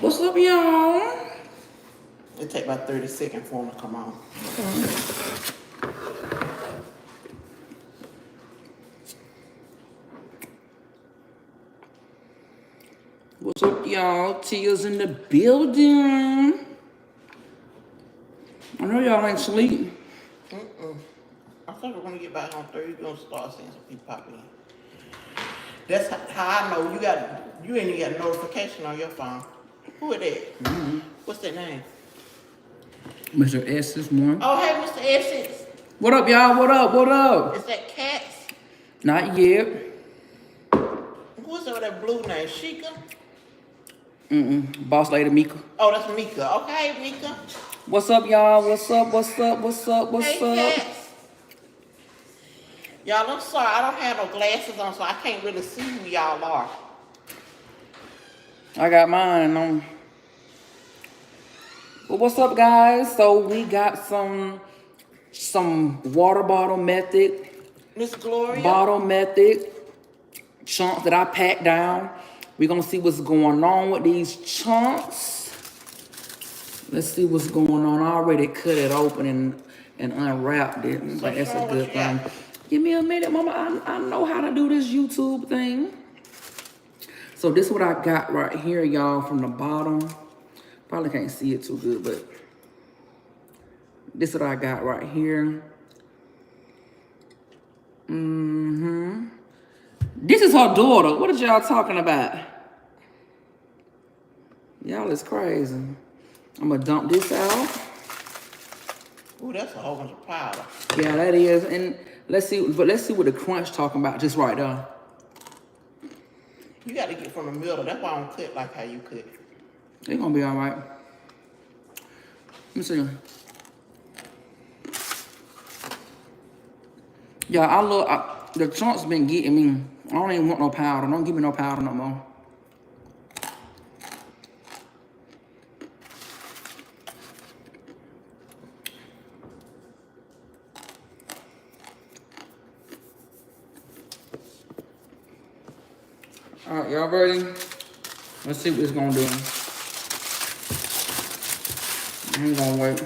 What's up, y'all? It take about 30 seconds for them to come on. What's up, y'all? Tia's in the building. I know y'all ain't sleep. I think we're gonna get back on 30. You're gonna start seeing some people pop in. That's how I know you ain't even got a notification on your phone. Who is that? What's that name? Mr. S this morning. Oh, hey, Mr. Essex. What up, y'all? What up? What up? Is that Cats? Not yet. Who's over that blue name? Sheikah? Boss lady Mika. Oh, that's Mika. Okay, Mika. What's up, y'all? What's up? What's up? What's up? What's Hey, up? Cats. Y'all, I'm sorry. I don't have no glasses on, so I can't really see who y'all are. I got mine on. Well, what's up, guys? So we got some water bottle method, Miss Gloria? bottle method chunks that I packed down. We're gonna see what's going on with these chunks. Let's see what's going on. I already cut it open and unwrapped it. I think that's a good thing. Give me a minute, mama. I know how to do this YouTube thing. So this is what I got right here, y'all, from the bottom. Probably can't see it too good, but this is what I got right here. This is her daughter. What is y'all talking about? Y'all is crazy. I'm gonna dump this out. Ooh, that's a whole bunch of powder. Yeah, that is. And let's see what the crunch talking about just right there. You got to get from the middle. That's why I don't cut like how you cut. They're gonna be all right. Let me see. Yeah, the chunks been getting me. I don't even want no powder. Don't give me no powder no more. All right, y'all ready? Let's see what it's gonna do. I ain't gonna wait.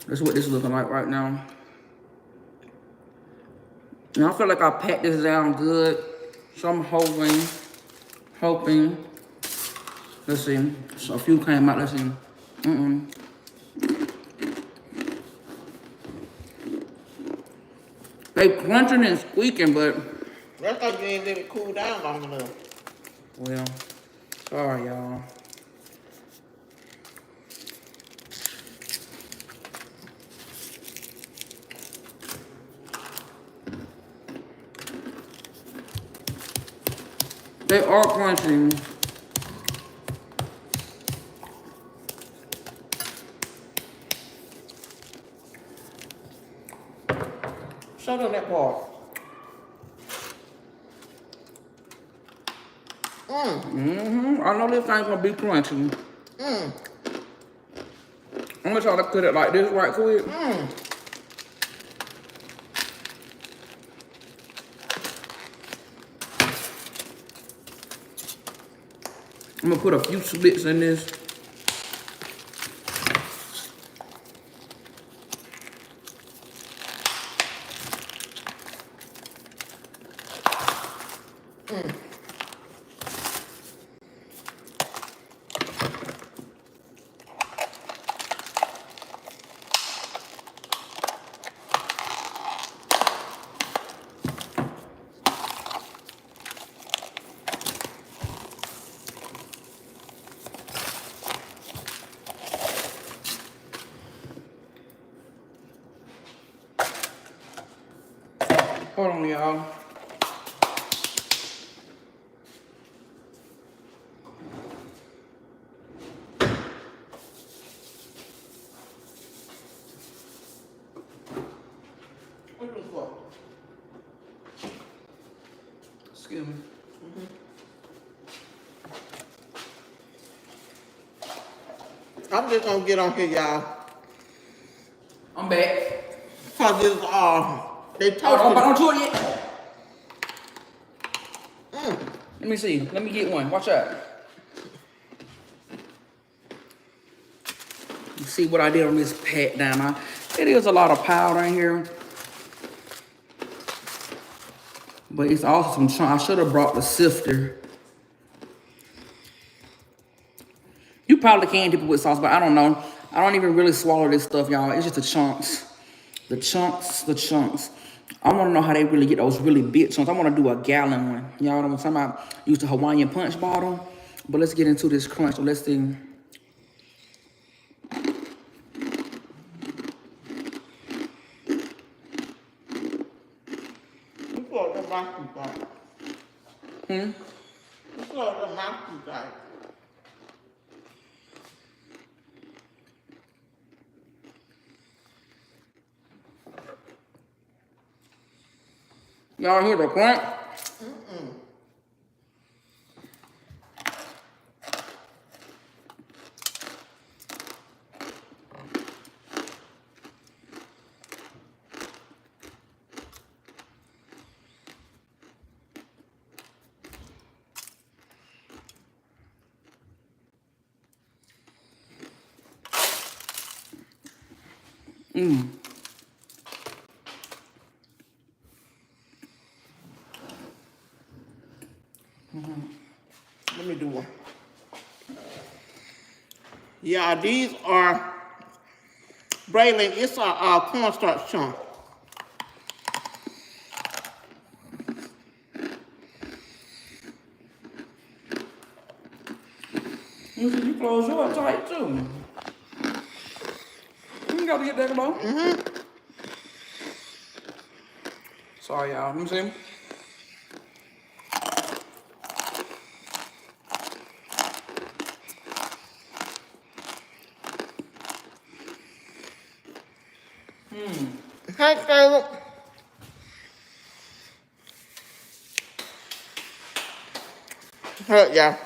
That's what this is looking like right now. And I feel like I packed this down good. So I'm hoping. Let's see. So a few came out, let's see. They crunching and squeaking, but. That's like you ain't let it cool down long enough. Well, sorry, y'all. They are crunching. Show them that part. I know this thing's gonna be crunchy. I'm gonna try to cut it like this right quick. I'm gonna put a few slits in this. Hold on, y'all. What is this for? Excuse me. I'm just gonna get on here, y'all. I'm back. Cause it's they Oh, toasted. don't do it yet. Let me see. Let me get one. Watch out. You see what I did on this pat down. It is a lot of powder in here. But it's also some chunks. I should have brought the sifter. You probably can dip it with sauce, but I don't know. I don't even really swallow this stuff, y'all. It's just the chunks. The chunks, the chunks. I want to know how they really get those really big chunks. I want to do a gallon one. Y'all know what I'm talking about? Use the Hawaiian punch bottle. But let's get into this crunch. So let's see. You put the monkey guy. You put the monkey guy. Y'all hear the crunch? Let me do one. Yeah, these are Braylon. It's a cornstarch chunk. You close yours tight too. You got to get that below. Sorry, y'all. Let me see. Hey, Caleb. Hurt, yeah.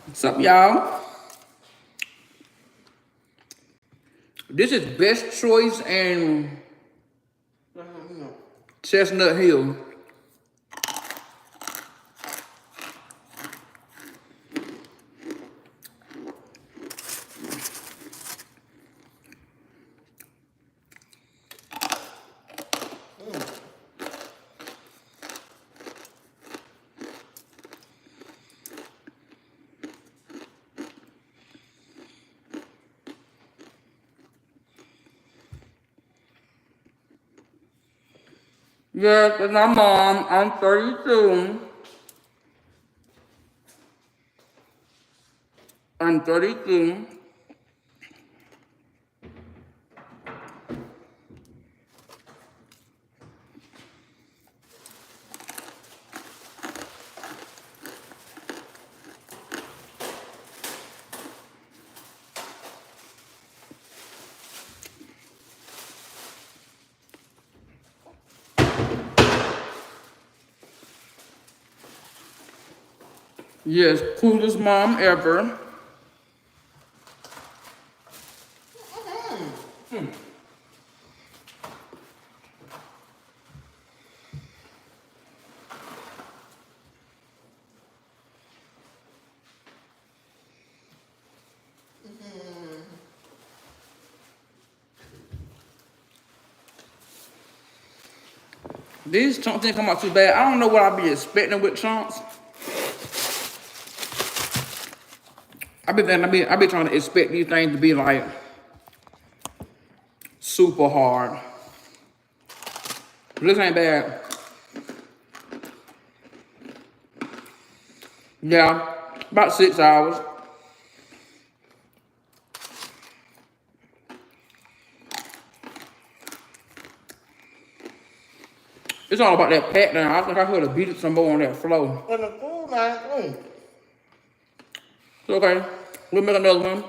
What's up, y'all? This is Best Choice and Chestnut Hill. Yes, that's my mom. I'm 32. I'm 32. Yes, coolest mom ever. These chunks didn't come out too bad. I don't know what I'd be expecting with chunks. I be trying to expect these things to be like super hard. This ain't bad. Yeah, about 6 hours. It's all about that pat down. I think I could have beat it some more on that flow. And the food, man, It's okay. We'll make another one.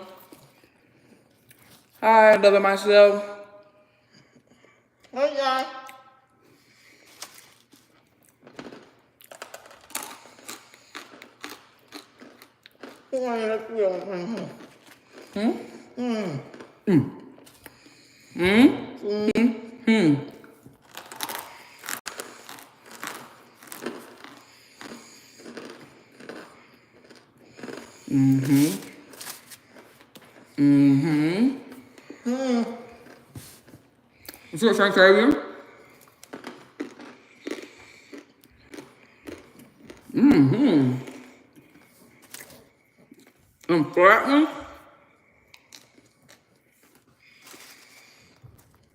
Hi, loving myself. Hey, y'all. You see what I'm saying? And flat one.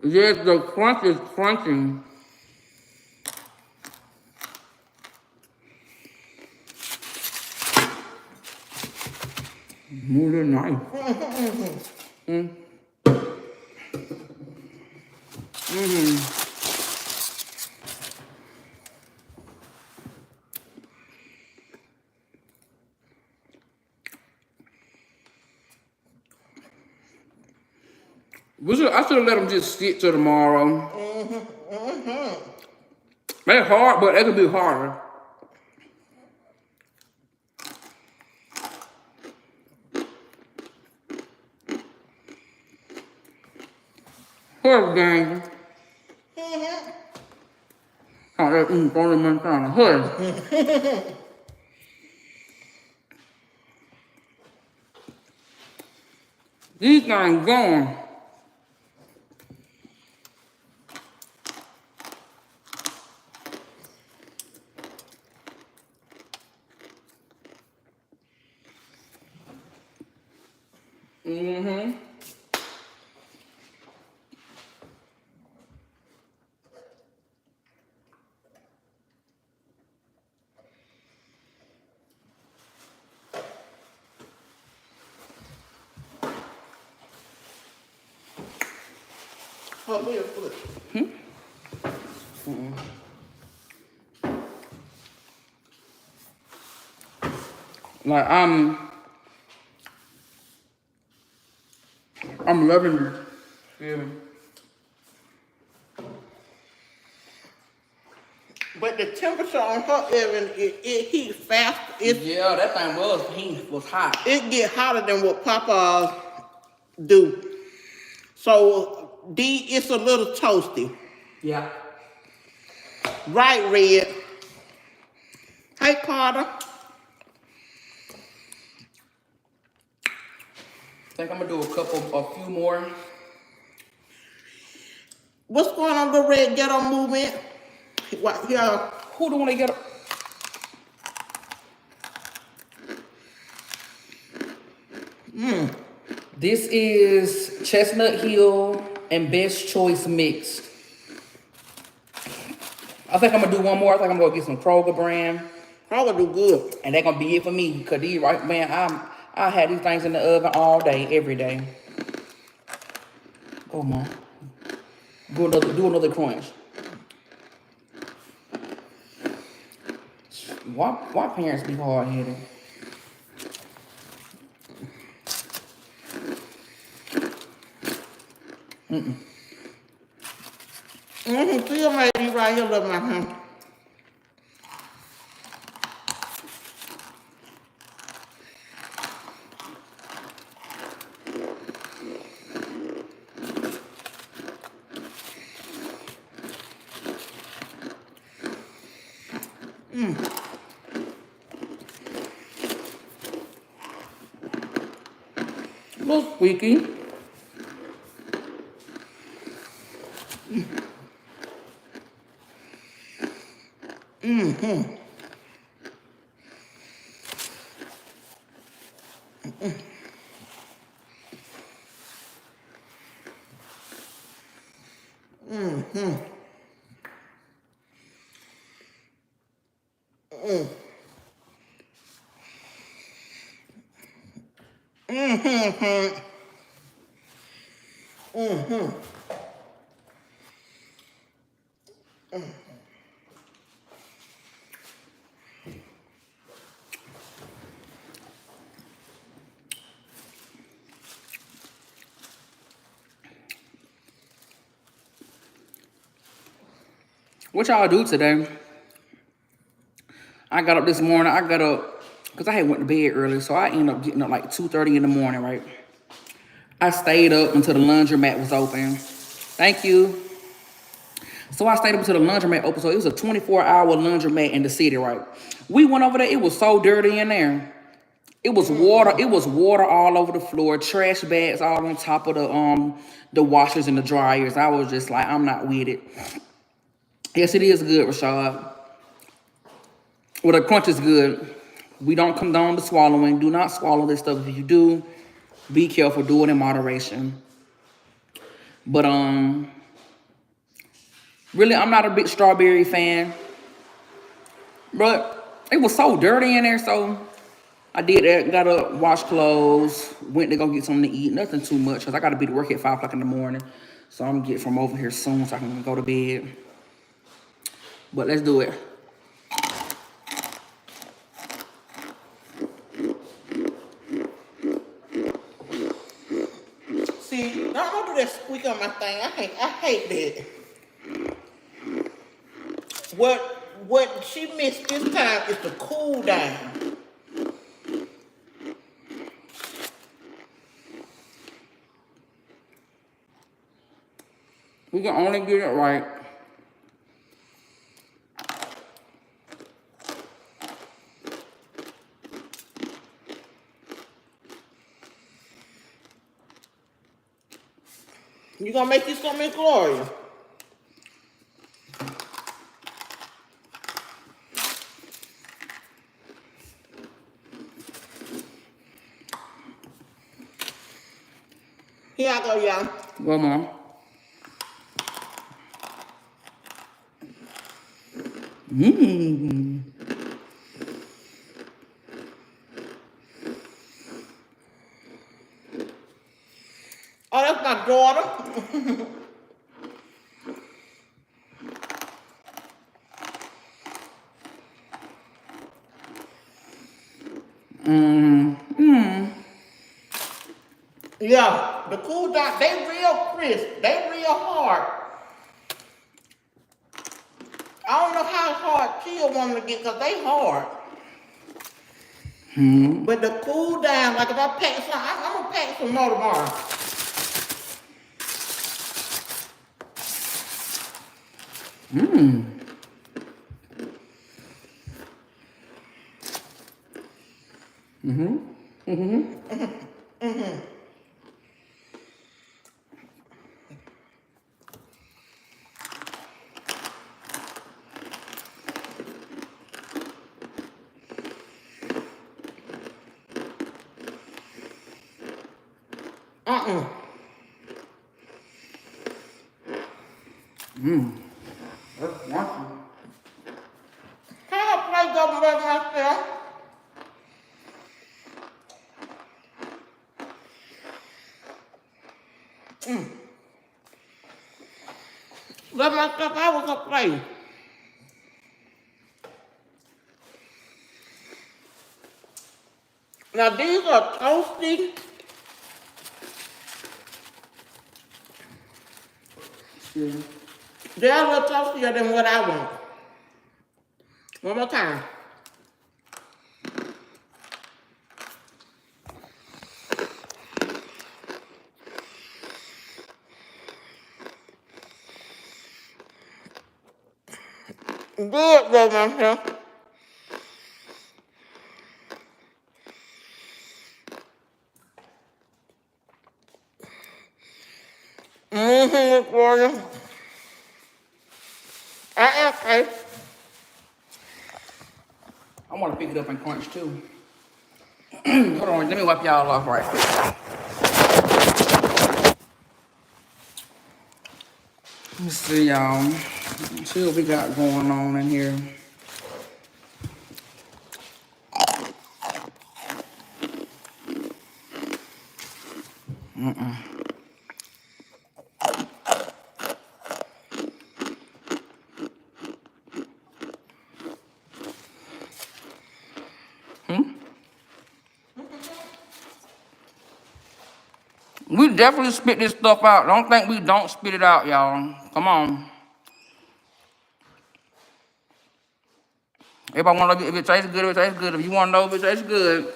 Yes, the crunch is crunching. Move the knife. I should have let them just sit till tomorrow. They're hard, but they could be harder. Hush, gang. Oh, that's only Montana. Hush. These things going. Oh, me a foot. Like I'm loving it. Yeah. But the temperature on her oven, it heats fast. Yeah, that thing was hot. It get hotter than what Papa do. So it's a little toasty. Yeah. Right, Red? Hey, Carter. I think I'm gonna do a few more. What's going on, the Red Ghetto movement? What, yeah. Who do want to get up? This is Chestnut Hill and Best Choice mixed. I think I'm gonna do one more. I think I'm gonna get some Kroger brand. Kroger do good. And that's gonna be it for me. Cause these right man, I had these things in the oven all day, every day. Go Mom. Do another crunch. Why parents be hard headed? See a lady right here, look, my hand. A little squeaky. What y'all do today? I got up this morning. I got up because I had went to bed early, so I ended up getting up like 2:30 in the morning, right? I stayed up until the laundromat was open. Thank you. So I stayed up until the laundromat open. So it was a 24-hour laundromat in the city, right? We went over there. It was so dirty in there. It was water. It was water all over the floor. Trash bags all on top of the washers and the dryers. I was just like, I'm not with it. Yes, it is good, Rashad. Well, the crunch is good. We don't condone the swallowing. Do not swallow this stuff. If you do, be careful. Do it in moderation. But really, I'm not a big strawberry fan. But it was so dirty in there, so I did that. Got up, washed clothes, went to go get something to eat. Nothing too much, because I got to be to work at 5 o'clock in the morning. So I'm going to get from over here soon so I can go to bed. But let's do it. See, don't do that squeak on my thing. I hate that. What she missed this time is the cool down. We can only get it right. You gonna make you something, Gloria? Here I go, y'all. Go, Mom. Mmm. Oh, that's my daughter. Yeah, the cool down, they real crisp. They real hard. I don't know how hard Chia want to get because they hard. But the cool down, like if I pack some, I'm going to pack some more tomorrow. That's wonderful. Can I play double by myself? Let myself, I was gonna play. Now these are toasty. Yeah. They're a little toastier than what I want. One more time. Good, though, myself. Miss Gordon. Okay. I want to pick it up and crunch too. Hold on, let me wipe y'all off right quick. Let's see, y'all. See what we got going on in here. We definitely spit this stuff out. Don't think we don't spit it out, y'all. Come on. Everybody want to know if it tastes good, if it tastes good. If you want to know if it tastes good,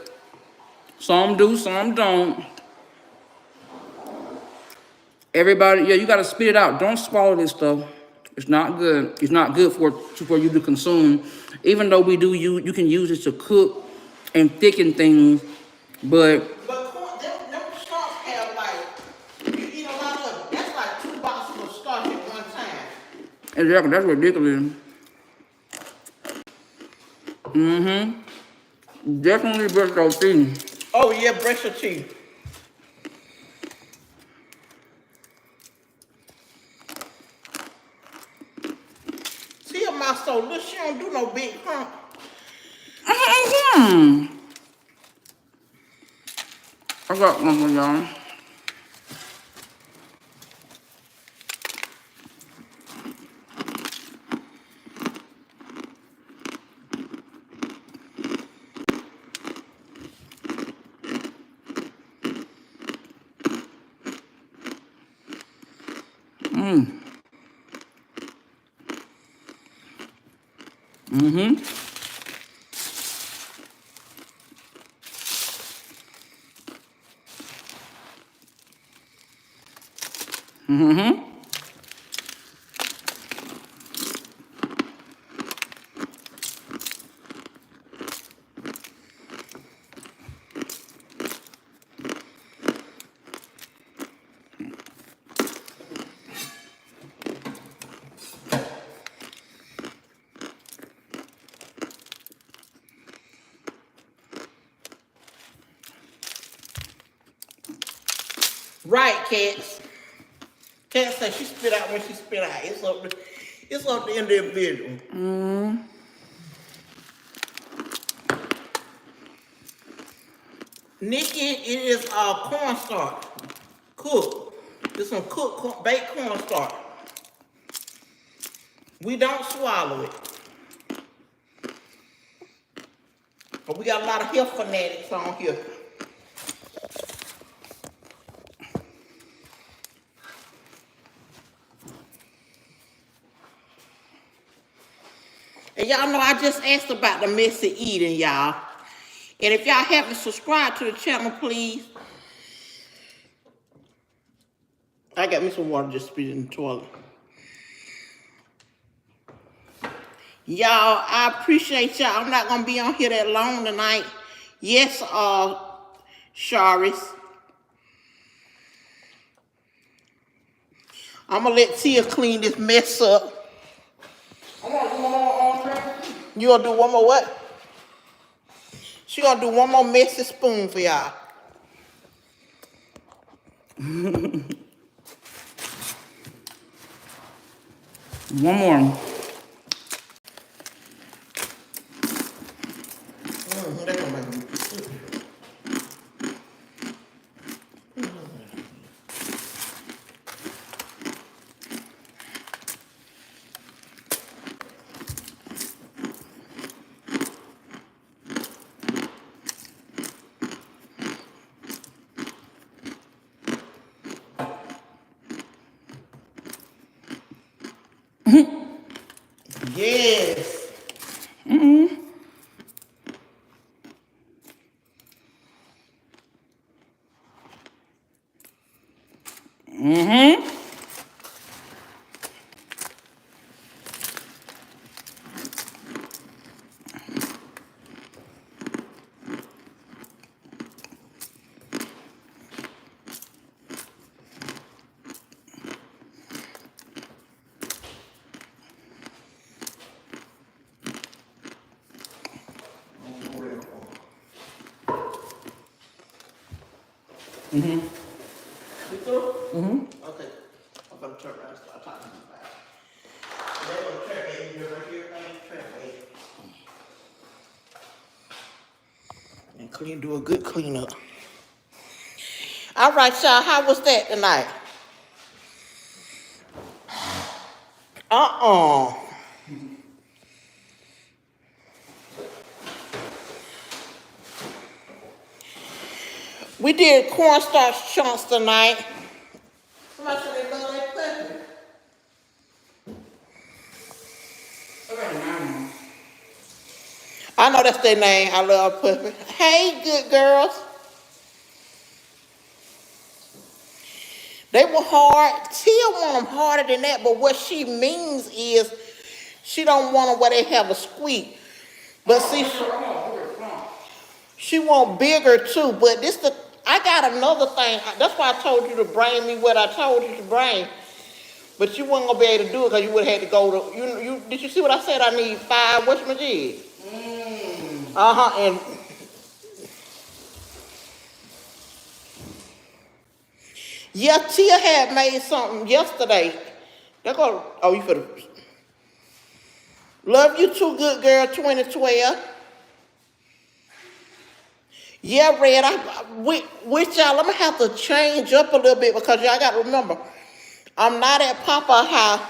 some do, some don't. Everybody, yeah, you got to spit it out. Don't swallow this stuff. It's not good. It's not good for you to consume. Even though we do use, you can use it to cook and thicken things, but But corn, them starch have like, you eat a lot of it. That's like 2 boxes of starch at one time. exactly, that's ridiculous. Mm-hmm. Definitely brush those teeth. Oh yeah, brush your teeth. See her mouth so little, she don't do no big crump. Mm-hmm. I got one for y'all. Mm-hmm. Mm-hmm. Right, cats. Cat said she spit out when she spit out. It's up to the individual. Nikki, it is cornstarch. Cook. This one baked cornstarch. We don't swallow it. But we got a lot of health fanatics on here. And y'all know I just asked about the messy eating, y'all. And if y'all haven't subscribed to the channel, please. I got me some water just spit in the toilet. Y'all, I appreciate y'all. I'm not gonna be on here that long tonight. Yes, Sharis. I'm gonna let Tia clean this mess up. I'm gonna do one more. You gonna do one more what? She gonna do one more messy spoon for y'all. One more. That gonna make me Yes. You through? Okay. I'm gonna turn around and start talking about it. They're gonna trap it in here right here. I ain't trap it. And do a good cleanup. All right, y'all. How was that tonight? We did cornstarch chunks tonight. Somebody said they love that puppy. I got a 9. I know that's their name. I love Puppy. Hey, good girls. They were hard. Tia want them harder than that, but what she means is she don't want them where they have a squeak. But see, she want bigger too. But I got another thing. That's why I told you to bring me what I told you to bring. But you weren't gonna be able to do it because you would have had to go to. Did you see what I said? I need 5 whatchamajig. And yeah, Tia had made something yesterday. They're gonna. Oh, you finna. Love you too, good girl. 2012. Yeah, Red. With y'all, I'm gonna have to change up a little bit because y'all got to remember, I'm not at Papa's house.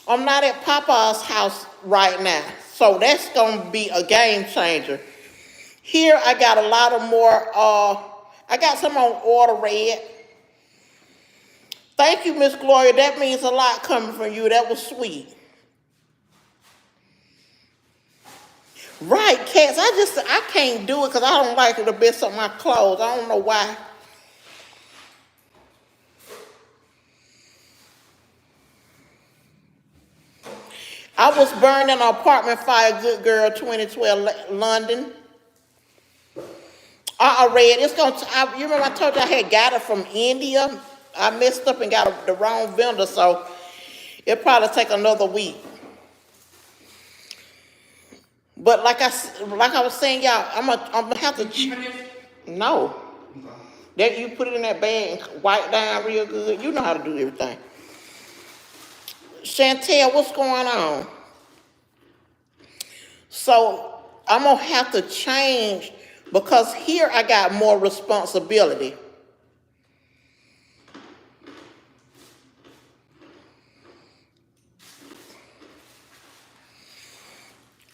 I'm not at Papa's house right now, so that's gonna be a game changer. Here, I got a lot of more. I got some on order, Red. Thank you, Miss Gloria. That means a lot coming from you. That was sweet. Right, cats. I can't do it because I don't like it to mess up my clothes. I don't know why. I was burned in an apartment fire, good girl, 2012, London. Red. You remember I told you I had got it from India? I messed up and got the wrong vendor, so it'll probably take another week. But like I was saying, y'all, I'm gonna have to. No, that you put it in that bag and wipe down real good. You know how to do everything. Chantel, what's going on? So I'm gonna have to change because here I got more responsibility.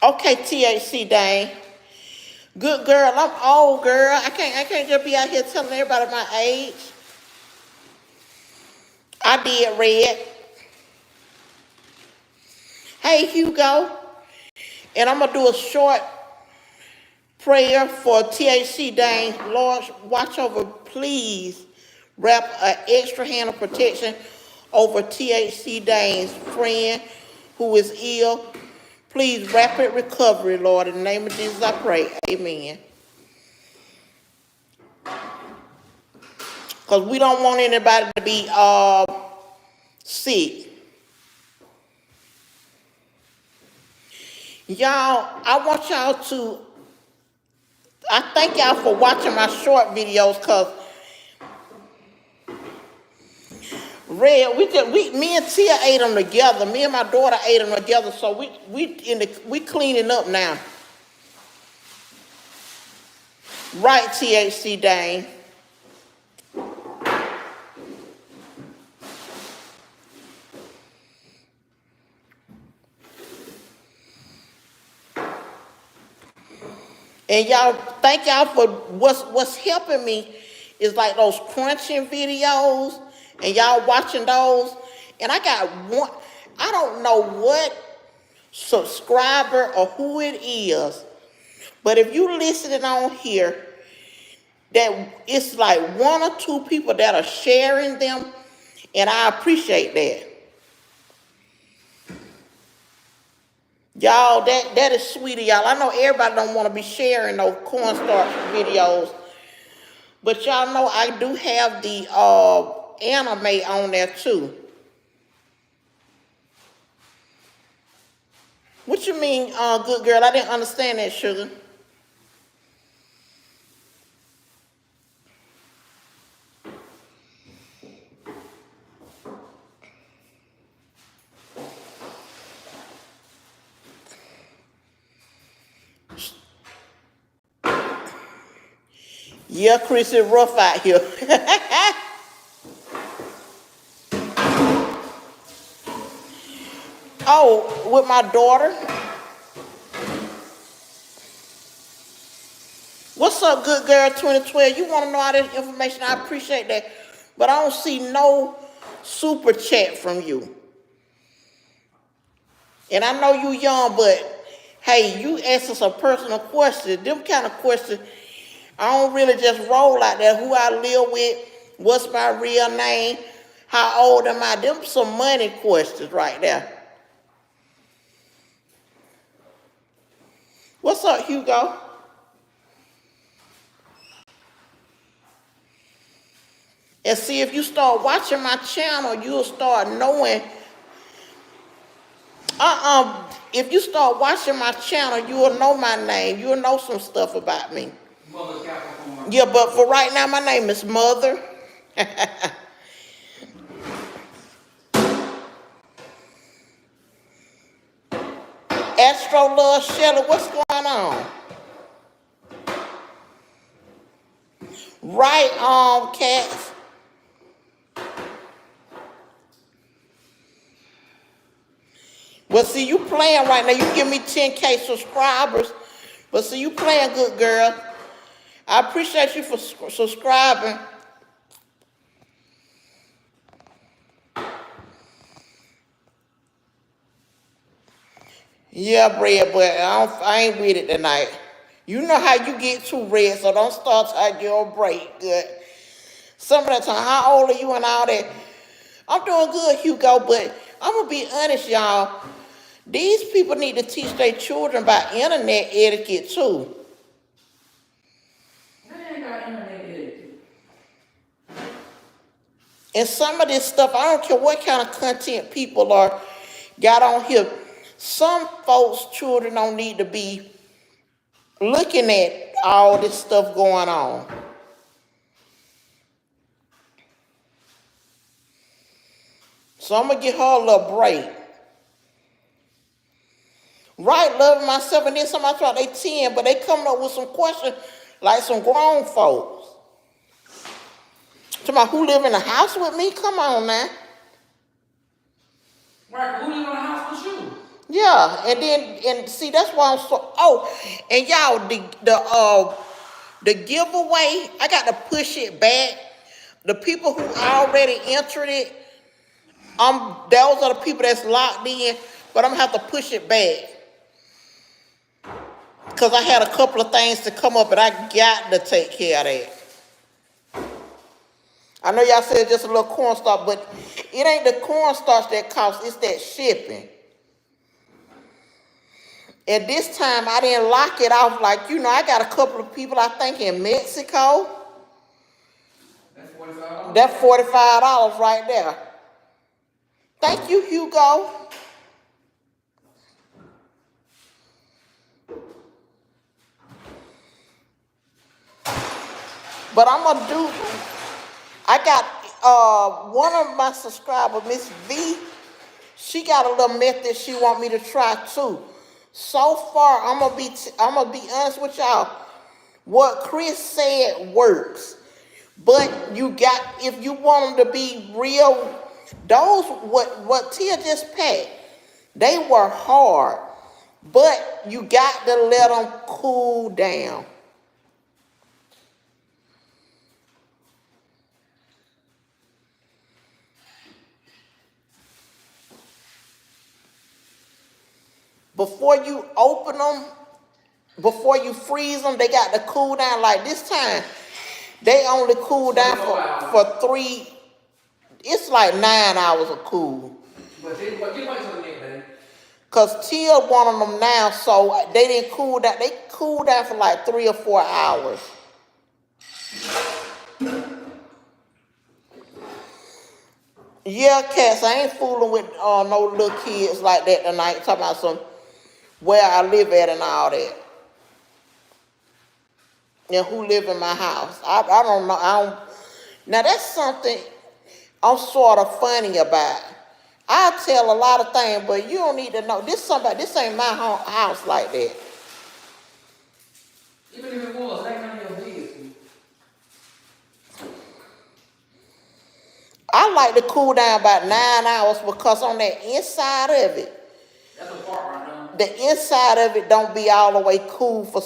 Okay, THC Dane. Good girl, I'm old girl. I can't just be out here telling everybody my age. I did, Red. Hey, Hugo. And I'm gonna do a short prayer for THC Dane. Lord, watch over, please. Wrap an extra hand of protection over THC Dane's friend who is ill. Please, rapid recovery, Lord. In the name of Jesus, I pray. Amen. Because we don't want anybody to be sick. Y'all, I want y'all to, I thank y'all for watching my short videos because Red, me and Tia ate them together. Me and my daughter ate them together, so we cleaning up now. Right, THC Dane. And y'all, thank y'all for what's helping me is like those crunching videos and y'all watching those. And I got one, I don't know what subscriber or who it is, but if you listening on here, that it's like 1 or 2 people that are sharing them, and I appreciate that. Y'all, that is sweet of y'all. I know everybody don't want to be sharing those cornstarch videos, but y'all know I do have the anime on there too. What you mean, good girl? I didn't understand that, sugar. Yeah, Chris, it's rough out here. Oh, with my daughter. What's up, good girl, 2012? You want to know all this information? I appreciate that. But I don't see no super chat from you. And I know you young, but Hey, you ask us a personal question. Them kind of questions, I don't really just roll out there. Who I live with, what's my real name, how old am I? Them some money questions right there. What's up, Hugo? And see, if you start watching my channel, you'll start knowing. If you start watching my channel, you will know my name. You'll know some stuff about me. Mother Capricorn. Yeah, but for right now, my name is Mother. Astro Love Shelly, what's going on? Right on, cats. Well, see, you playing right now. You give me 10K subscribers. But see, you playing good, girl. I appreciate you for subscribing. Yeah, Red, but I ain't with it tonight. You know how you get too red, so don't start taking your break. Good. Some of the time, how old are you and all that? I'm doing good, Hugo, but I'm going to be honest, y'all. These people need to teach their children about internet etiquette, too. They ain't got internet etiquette. And some of this stuff, I don't care what kind of content people are got on here. Some folks' children don't need to be looking at all this stuff going on. So I'm going to give her a little break. Right, loving myself, and then somebody thought they 10, but they coming up with some questions like some grown folks. Talking about who live in the house with me? Come on now. Right, who live in the house with you? Yeah, and see, that's why I'm so. Oh, and y'all, the giveaway, I got to push it back. The people who already entered it, those are the people that's locked in, but I'm gonna have to push it back because I had a couple of things to come up, and I got to take care of that. I know y'all said just a little cornstarch, but it ain't the cornstarch that costs; it's that shipping. And this time I didn't lock it off like, I got a couple of people I think in Mexico. That's $45. That's $45 right there. Thank you, Hugo. But I'm gonna do, I got one of my subscribers, Miss V, she got a little method she want me to try too. So far, I'm gonna be honest with y'all. What Chris said works, but if you want them to be real, those what Tia just packed, they were hard, but you got to let them cool down. Before you open them, before you freeze them, they got to cool down. Like this time, they only cool down for 3, it's like 9 hours of cool. But they wait till the next day. Because Tia wanted them now, so they didn't cool down. They cooled down for like 3 or 4 hours. Yeah, cats, I ain't fooling with no little kids like that tonight. Talking about where I live at and all that. And who live in my house. I don't know. Now, that's something I'm sort of funny about. I tell a lot of things, but you don't need to know. This ain't my house like that. Even if it was, that kind of your business. I like to cool down about 9 hours because on that inside of it, that's a part right now. the inside of it don't be all the way cool for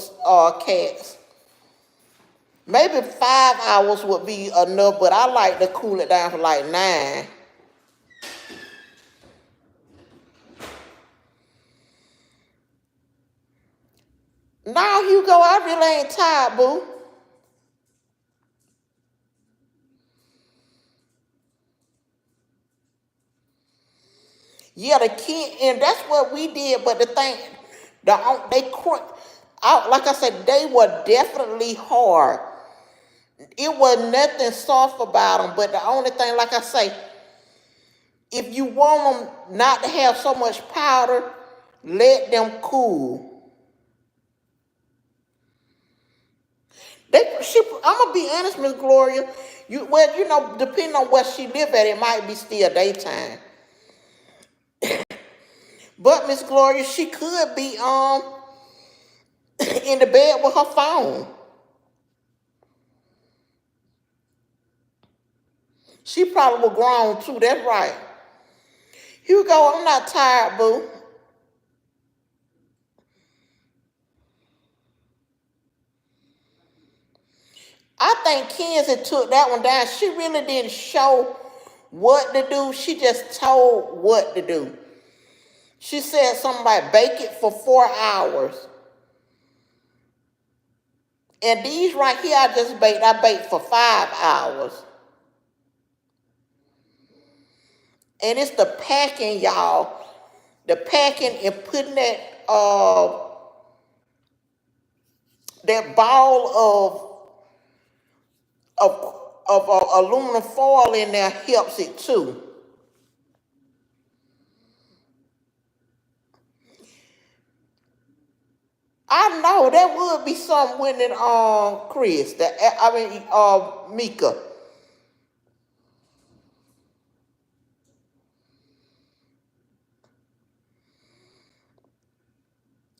cats. Maybe 5 hours would be enough, but I like to cool it down for like 9. really ain't tired, boo. Yeah, the kid, and that's what we did. But the thing, like I said, they were definitely hard. It was nothing soft about them. But the only thing, like I say, if you want them not to have so much powder, let them cool. I'm gonna be honest, Miss Gloria. Depending on where she live at, it might be still daytime. But Miss Gloria, she could be in the bed with her phone. She probably was grown too. That's right. Hugo, I'm not tired, boo. I think Kenzie took that one down. She really didn't show what to do. She just told what to do. She said something like bake it for 4 hours. And these right here I baked for 5 hours. And it's the packing, y'all. The packing and putting that ball of aluminum foil in there helps it too. I know that would be something with it, Chris. Mika.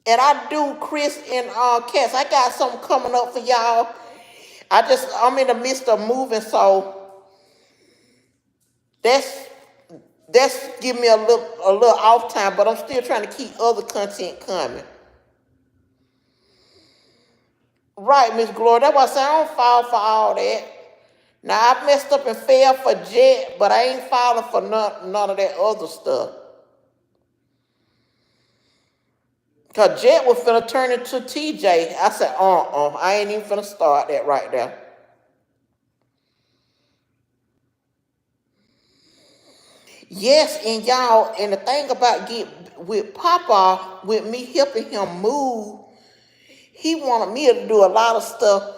And I do, Chris and Cass. I got something coming up for y'all. I'm in the midst of moving, so that's give me a little off time, but I'm still trying to keep other content coming. Right, Miss Gloria. That's why I say I don't fall for all that. Now I messed up and fell for Jet, but I ain't falling for none of that other stuff. Cause Jet was finna turn into TJ. I said, I ain't even finna start that right there. Yes, and y'all, and the thing about with Papa, with me helping him move, he wanted me to do a lot of stuff.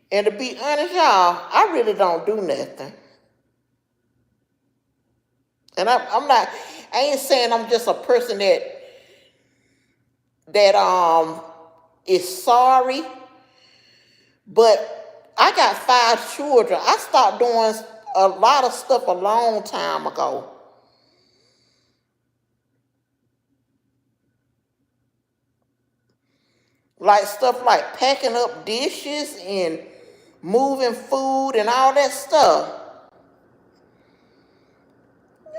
And to be honest, y'all, I really don't do nothing. And I ain't saying I'm just a person that is sorry, but I got 5 children. I stopped doing a lot of stuff a long time ago. Like stuff like packing up dishes and moving food and all that stuff.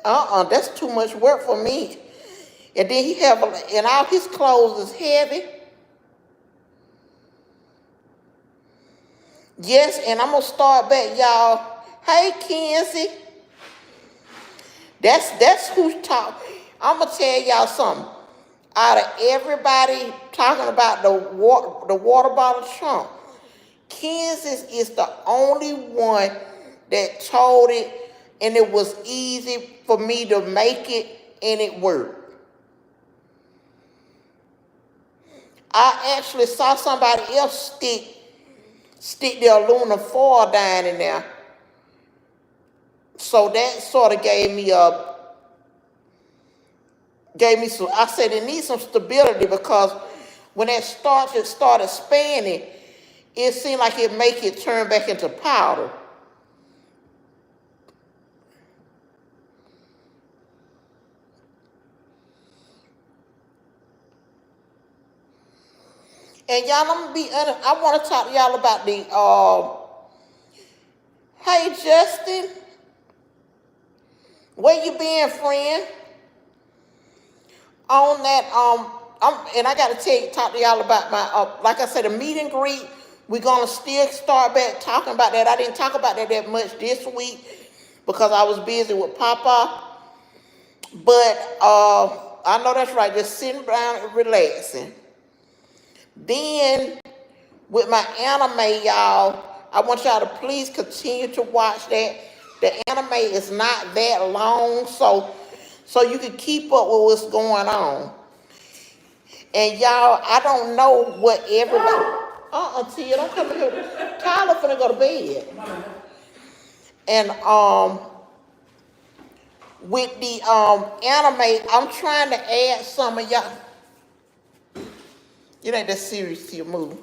That's too much work for me. And then and all his clothes is heavy. Yes, and I'm gonna start back, y'all. Hey, Kenzie. That's who's talking. I'm gonna tell y'all something. Out of everybody talking about the water bottle Trump, Kansas is the only one that told it, and it was easy for me to make it, and it worked. I actually saw somebody else stick the aluminum foil down in there. So that sort of gave me some, I said it needs some stability, because when it started spanning, it seemed like it make it turn back into powder. And y'all, I'm gonna be honest, I want to talk to y'all about hey Justin, where you been, friend? On that, and I gotta talk to y'all about my, like I said, the meet and greet. We're gonna still start back talking about that. I didn't talk about that much this week because I was busy with Papa. But I know that's right, just sitting down and relaxing. Then with my anime, y'all. I want y'all to please continue to watch that. The anime is not that long, so you can keep up with what's going on. And y'all, I don't know what everybody. Tia, don't come in here. Tyler finna go to bed. And with the anime, I'm trying to add some of y'all. It ain't that serious to your move.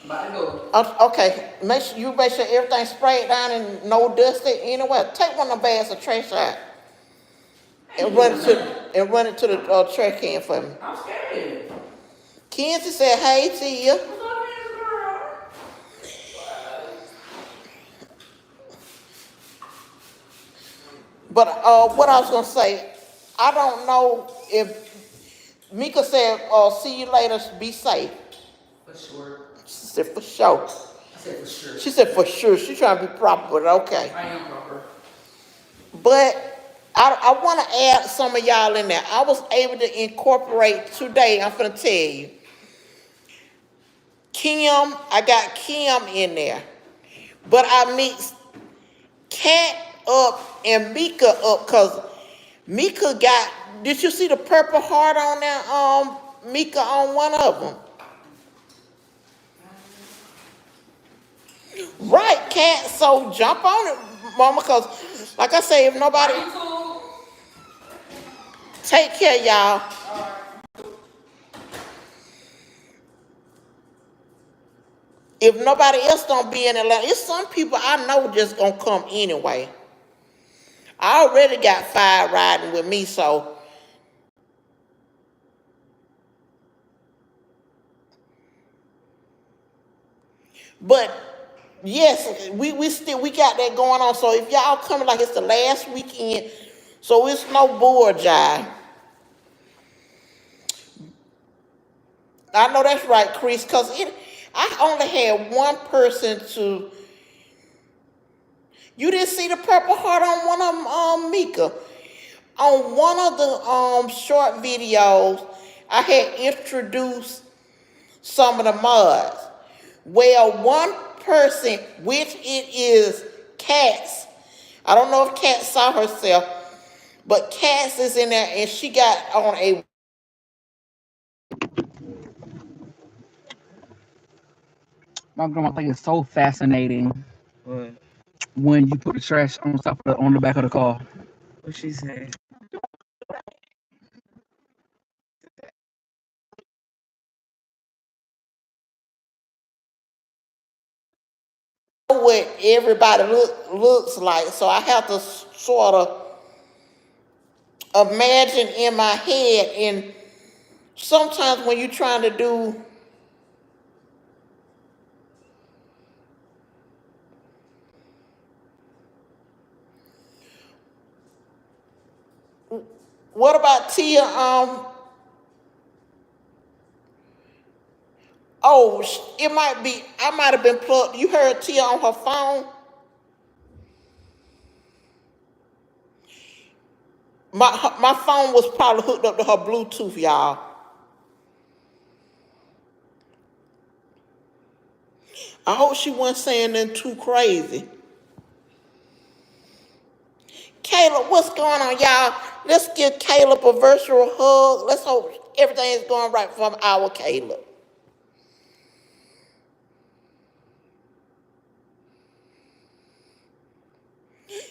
About to go. Okay, make sure everything's sprayed down and no dusty anywhere. Take one of the bags of trash out and run it to the trash can for me. I'm scared. Kenzie said, "Hey, Tia." What's up, girl? But what I was gonna say, I don't know if Mika said, "See you later. Be safe." For sure. She said, "For sure." I said for sure. She said, "For sure." She's trying to be proper, but okay. I am proper. But I want to add some of y'all in there. I was able to incorporate today. I'm gonna tell you, Kim. I got Kim in there, but I mixed Cat up and Mika up because Mika got. Did you see the purple heart on there? Mika on one of them. Right, Cat. So jump on it, Mama, because like I say, if nobody take care, y'all. If nobody else don't be in Atlanta, it's some people I know just gonna come anyway. I already got 5 riding with me, so but yes, we got that going on. So if y'all coming like it's the last weekend, so it's no board jive. I know that's right, Chris, because I only had one person to. You didn't see the purple heart on one of them, Mika. On one of the short videos, I had introduced some of the mods. Well, one person, which it is Cats. I don't know if Cat saw herself, but Cats is in there, and she got on a. My grandma think it's so fascinating. What? When you put the trash on the back of the car. What she said? What everybody looks like, so I have to sort of imagine in my head. And sometimes when you're trying to do what about Tia? Oh, it might be. I might have been plugged. You heard Tia on her phone. My phone was probably hooked up to her Bluetooth, y'all. I hope she wasn't saying nothing too crazy. Caleb, what's going on, y'all? Let's give Caleb a virtual hug. Let's hope everything is going right from our Caleb.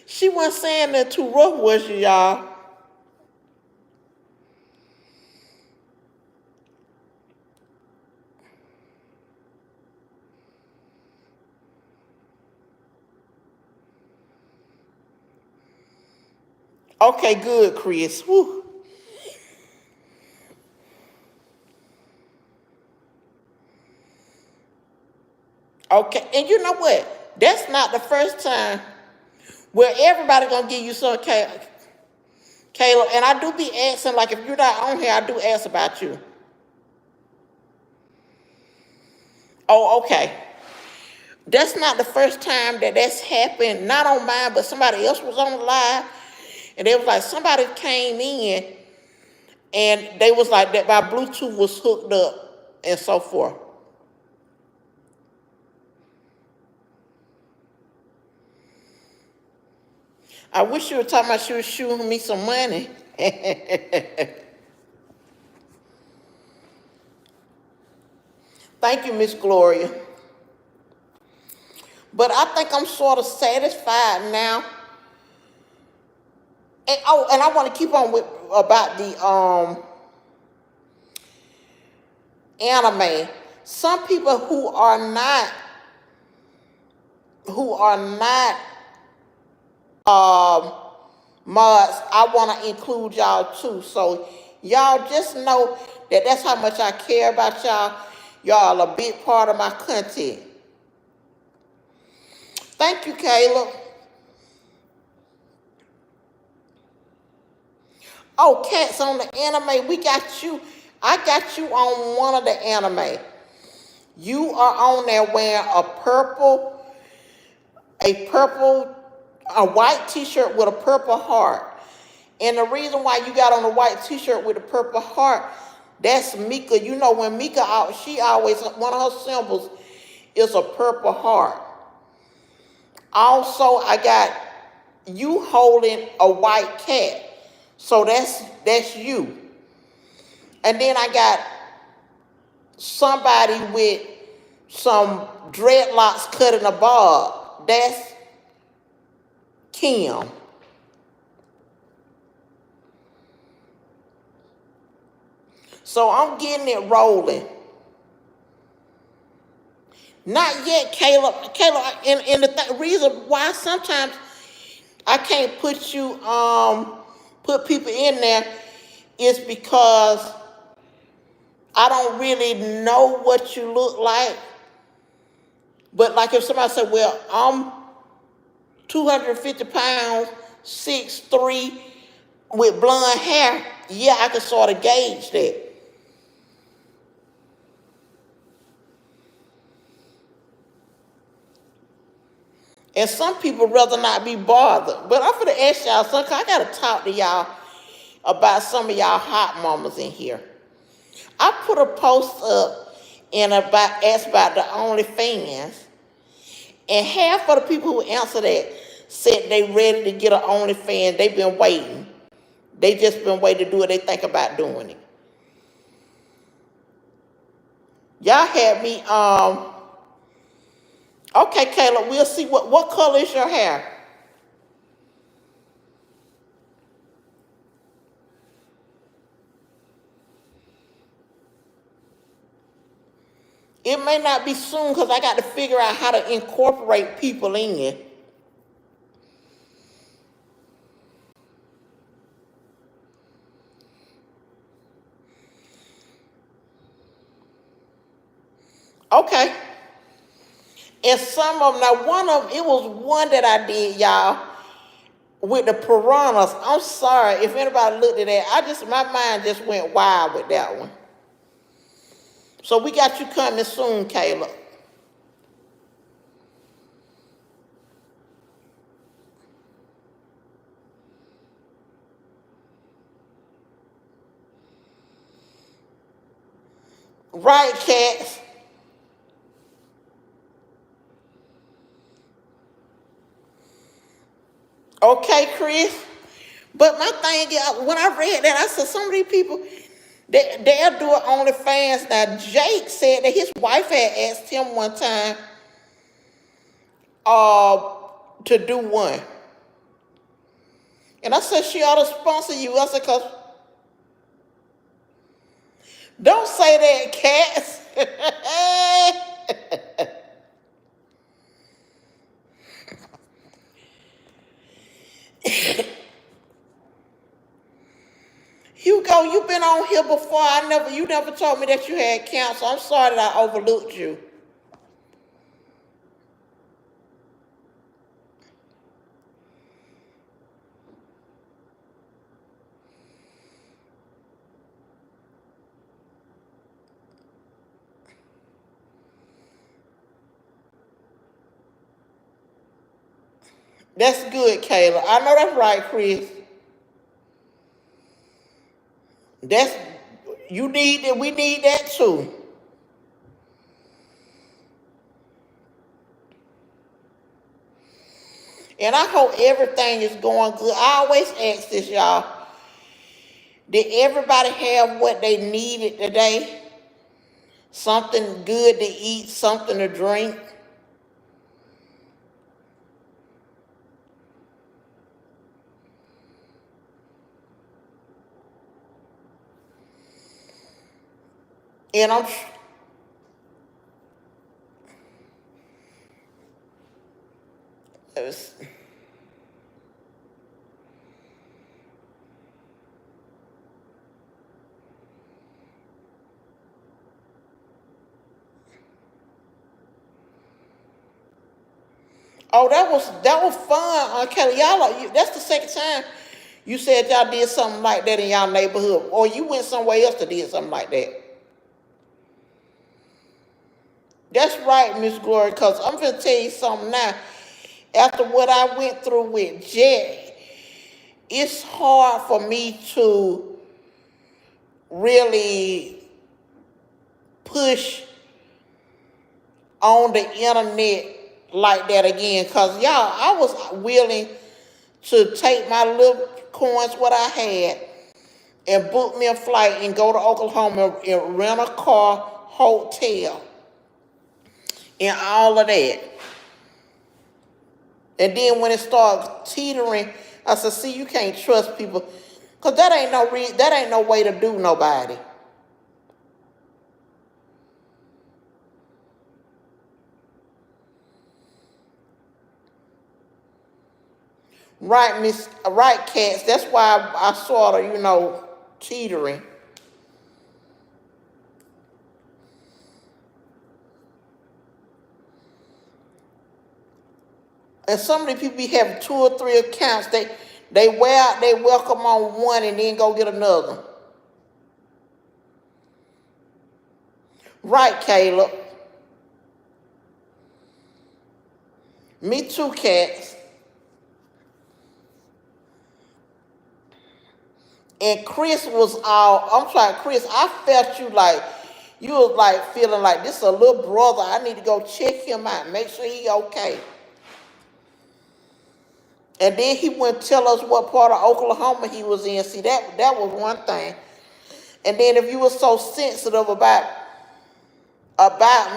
She wasn't saying that too rough, was she, y'all? Okay, good, Chris. Whew. Okay, and you know what? That's not the first time where everybody gonna give you some Caleb. And I do be asking, like if you're not on here, I do ask about you. Oh, okay. That's not the first time that that's happened, not on mine, but somebody else was on the live, and they was like, somebody came in, and they was like that my Bluetooth was hooked up, and so forth. I wish you were talking about she was shooting me some money. Thank you, Miss Gloria. But I think I'm sort of satisfied now. And oh, and I want to keep on with about the anime. Some people who are not mods, I want to include y'all too. So y'all just know that that's how much I care about y'all. Y'all a big part of my content. Thank you, Caleb. Oh, cats on the anime. We got you. I got you on one of the anime. You are on there wearing a white t-shirt with a purple heart. And the reason why you got on a white t-shirt with a purple heart, that's Mika. You know when Mika out, she always, one of her symbols is a purple heart. Also, I got you holding a white cat. So that's you. And then I got somebody with some dreadlocks cut in a bob. That's Kim. So I'm getting it rolling. Not yet, Caleb. Caleb, and the reason why sometimes I can't put people in there is because I don't really know what you look like. But like if somebody said, well, I'm 250 pounds, 6'3", with blonde hair, yeah, I can sort of gauge that. And some people rather not be bothered. But I'm going to ask y'all something. I got to talk to y'all about some of y'all hot mamas in here. I put a post up and asked about the OnlyFans. And half of the people who answered that said they ready to get an OnlyFans. They've been waiting. They just been waiting to do what they think about doing it. Y'all had me, okay, Caleb, we'll see what color is your hair? It may not be soon because I got to figure out how to incorporate people in it. Okay. And some of them, now one of them, it was one that I did, y'all, with the piranhas. I'm sorry if anybody looked at that. My mind just went wild with that one. So we got you coming soon, Caleb. Right, cats? Okay, Chris. But my thing is, when I read that, I said, some of these people, they'll do it OnlyFans. Now, Jake said that his wife had asked him one time to do one. And I said, she ought to sponsor you. I said, because don't say that, cats. Hugo, you've been on here before. You never told me that you had cancer. I'm sorry that I overlooked you. That's good, Kayla. I know that's right, Chris. You need that. We need that too. And I hope everything is going good. I always ask this, y'all. Did everybody have what they needed today? Something good to eat, something to drink? And I'm it was, oh, that was fun, Kelly. That's the second time you said y'all did something like that in y'all neighborhood, or you went somewhere else to did something like that. That's right, Miss Glory, because I'm going to tell you something now. After what I went through with Jet, it's hard for me to really push on the internet like that again. Because, y'all, I was willing to take my little coins, what I had, and book me a flight and go to Oklahoma and rent a car, hotel, and all of that. And then when it started teetering, I said, see, you can't trust people. Because that ain't no way to do nobody. Right, cats. That's why I sort of, teetering. And some of the people be having 2 or 3 accounts. They wear out they welcome on one and then go get another. Right, Caleb. Me too, cats. And Chris was I'm sorry, Chris, I felt you was like feeling like this is a little brother. I need to go check him out, make sure he okay. And then he wouldn't tell us what part of Oklahoma he was in. See, that was one thing. And then if you were so sensitive about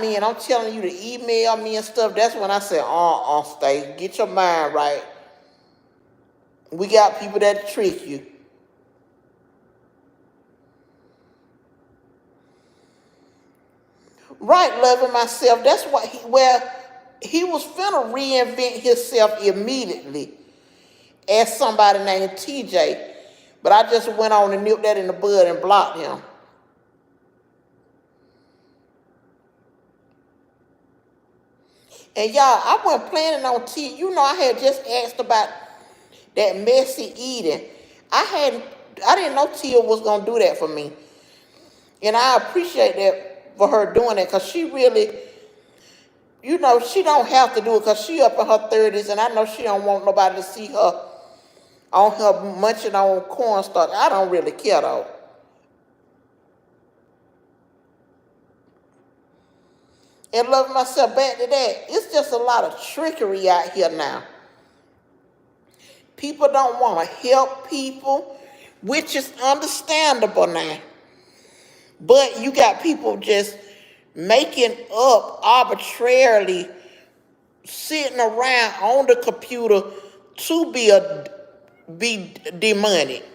me and I'm telling you to email me and stuff, that's when I said, stay, get your mind right. We got people that trick you. Right, loving myself. That's what he was finna reinvent himself immediately as somebody named TJ. But I just went on and nipped that in the bud and blocked him. And y'all, I wasn't planning on I had just asked about that messy eating. I didn't know Tia was gonna do that for me. And I appreciate that for her doing it, because she really, she don't have to do it because she up in her 30s, and I know she don't want nobody to see her on her munching on cornstarch. I don't really care though. And loving myself back to that, it's just a lot of trickery out here now. People don't want to help people, which is understandable now. But you got people just making up arbitrarily, sitting around on the computer to be demonic.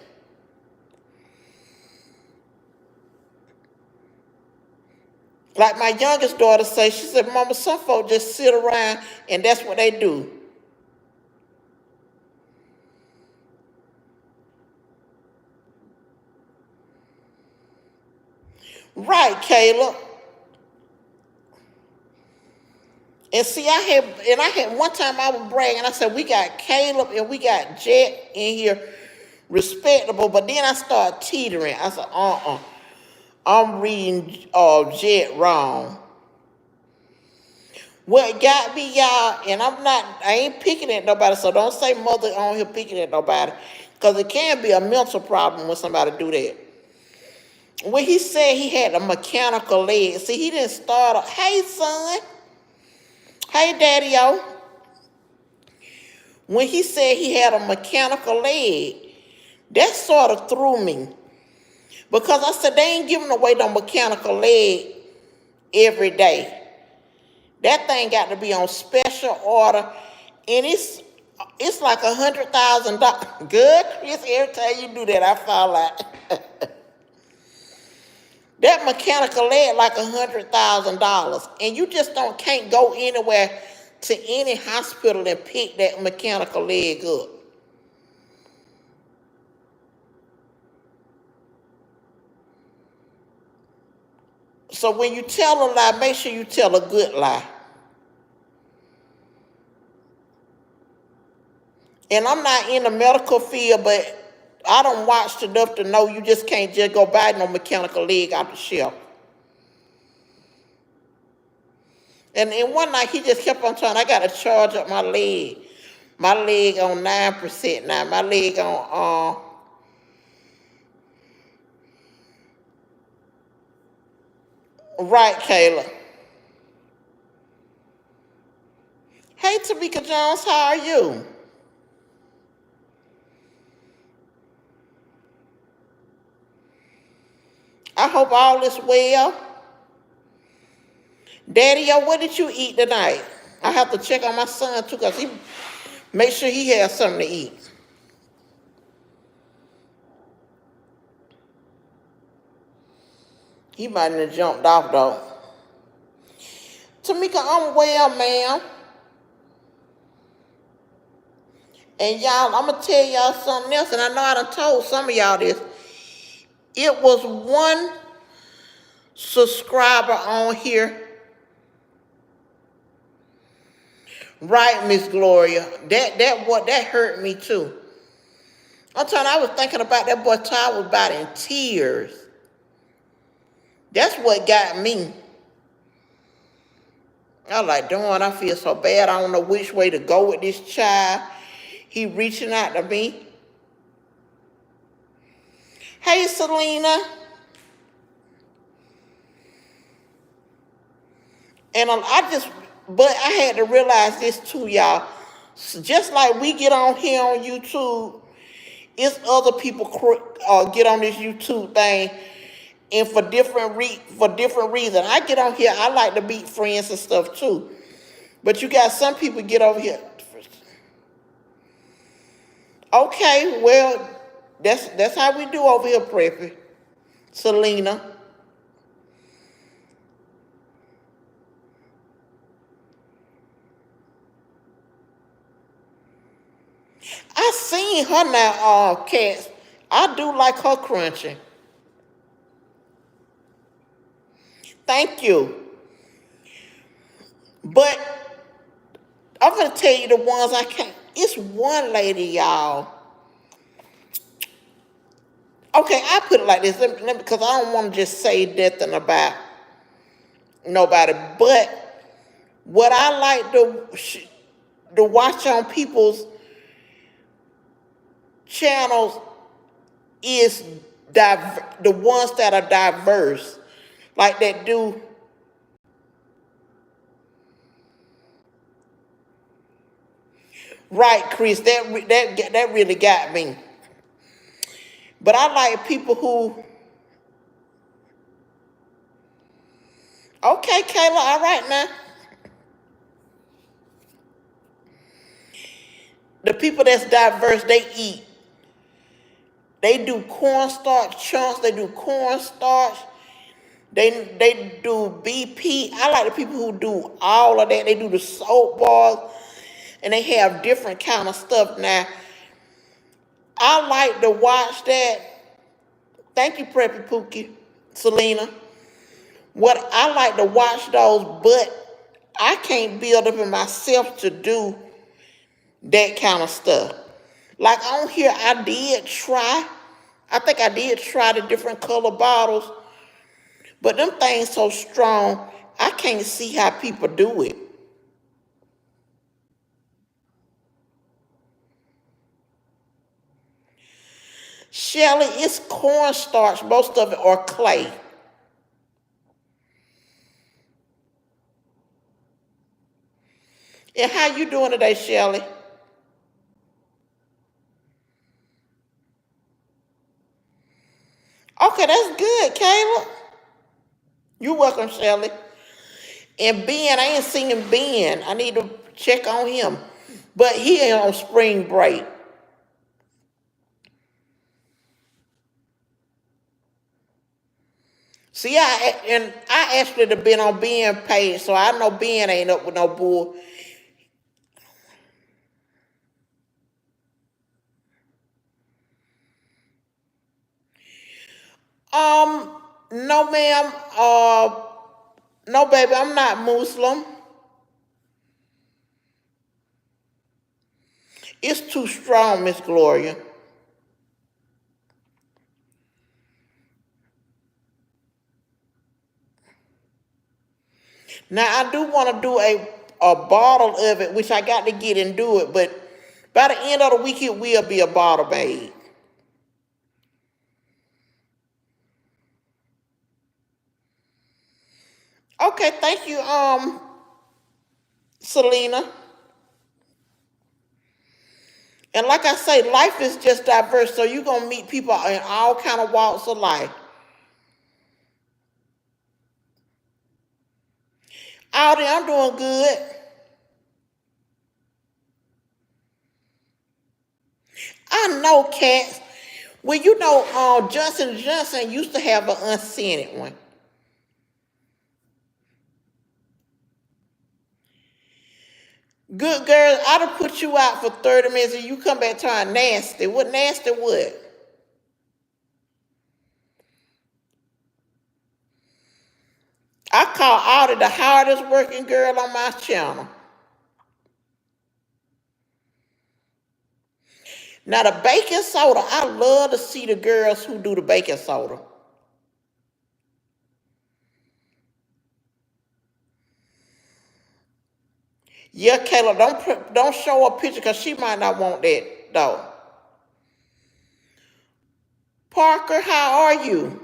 Like my youngest daughter say, she said, Mama, some folk just sit around and that's what they do. Right, Caleb. And see, I had one time I was bragging, I said, we got Caleb and we got Jet in here, respectable, but then I started teetering. I said, I'm reading Jet wrong. What got me, y'all, and I ain't picking at nobody, so don't say mother on here picking at nobody, because it can be a mental problem when somebody do that. When he said he had a mechanical leg, see, he didn't start, hey, son. Hey, Daddy-o. When he said he had a mechanical leg, that sort of threw me. Because I said, they ain't giving away no mechanical leg every day. That thing got to be on special order, and it's like $100,000. Good, Chris, every time you do that, I fall out. That mechanical leg like $100,000, and you just can't go anywhere to any hospital and pick that mechanical leg up. So when you tell a lie, make sure you tell a good lie. And I'm not in the medical field, but I don't watch enough to know you just can't just go buy no mechanical leg out the shelf. And one night he just kept on telling, I got to charge up my leg. My leg on 9% now. My leg on, right, Kayla. Hey, Tamika Jones, how are you? I hope all is well. Daddy, what did you eat tonight? I have to check on my son too, because he make sure he has something to eat. He might have jumped off though. Tamika, I'm well, ma'am. And y'all, I'm gonna tell y'all something else, and I know I done told some of y'all this. It was one subscriber on here. Right, Miss Gloria. That hurt me too. I'm telling you, I was thinking about that boy Ty was about in tears. That's what got me. I was like, darn, I feel so bad. I don't know which way to go with this child. He reaching out to me. Hey, Selena. And but I had to realize this too, y'all. Just like we get on here on YouTube, it's other people get on this YouTube thing, and for different reasons. I get on here, I like to meet friends and stuff too. But you got some people get over here. Okay, well, that's how we do over here, Preppy. Selena. I seen her now, Cats. I do like her crunching. Thank you. But I'm going to tell you the ones I can't. It's one lady, y'all. Okay, I put it like this, because I don't want to just say nothing about nobody. But what I like to watch on people's channels is the ones that are diverse, like that do. Right, Chris, that really got me. But I like people who. Okay, Kayla, all right now. The people that's diverse, they eat. They do cornstarch chunks. They do cornstarch. They do BP. I like the people who do all of that. They do the soap balls, and they have different kind of stuff. Now, I like to watch that. Thank you, Preppy Pookie, Selena. What I like to watch those, but I can't build up in myself to do that kind of stuff. Like on here, I did try. I think I did try the different color bottles, but them things so strong, I can't see how people do it. Shelly, it's cornstarch, most of it, or clay. And how you doing today, Shelly? Okay, that's good, Caleb. You're welcome, Shelley. And Ben, I ain't seen Ben. I need to check on him. But he ain't on spring break. See, I actually have been on Ben page, so I know Ben ain't up with no bull. No, ma'am. No, baby, I'm not Muslim. It's too strong, Miss Gloria. Now I do want to do a bottle of it, which I got to get and do it, but by the end of the week it will be a bottle made. Okay, thank you, Selena. And like I say, life is just diverse, so you're gonna meet people in all kind of walks of life. Audie, I'm doing good. I know cats. Well, you know, Johnson Johnson used to have an unscented one. Good girl, I'd have put you out for 30 minutes and you come back trying nasty. What nasty what? I call Audie the hardest working girl on my channel. Now the baking soda, I love to see the girls who do the baking soda. Yeah, Kayla, don't show a picture because she might not want that though. Parker, how are you?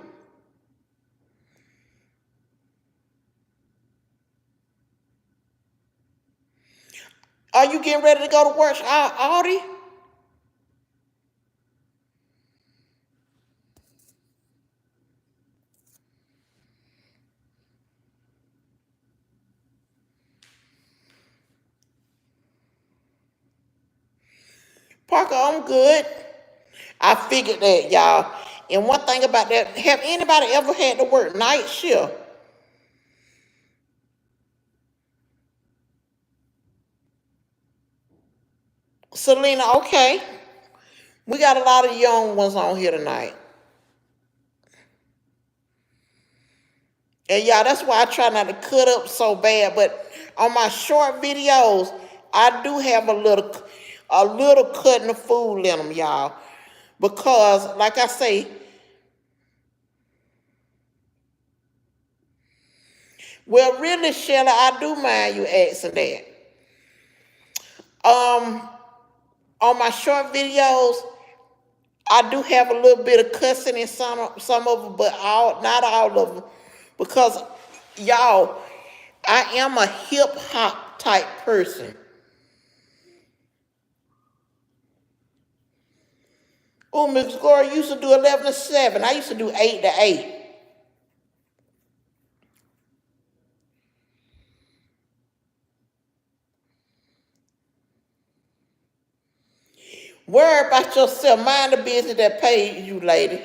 Are you getting ready to go to work, Audie? Parker, I'm good. I figured that, y'all. And one thing about that, have anybody ever had to work night shift? Selena, okay. We got a lot of young ones on here tonight. And y'all, that's why I try not to cut up so bad. But on my short videos, I do have a little cutting the food in them, y'all. Because, like I say, well, really, Shelly, I do mind you asking that. On my short videos, I do have a little bit of cussing in some of them, but not all of them, because y'all, I am a hip hop type person. Oh, Miss Gloria used to do 11 to 7. I used to do 8 to 8. Worry about yourself. Mind the business that pays you, lady.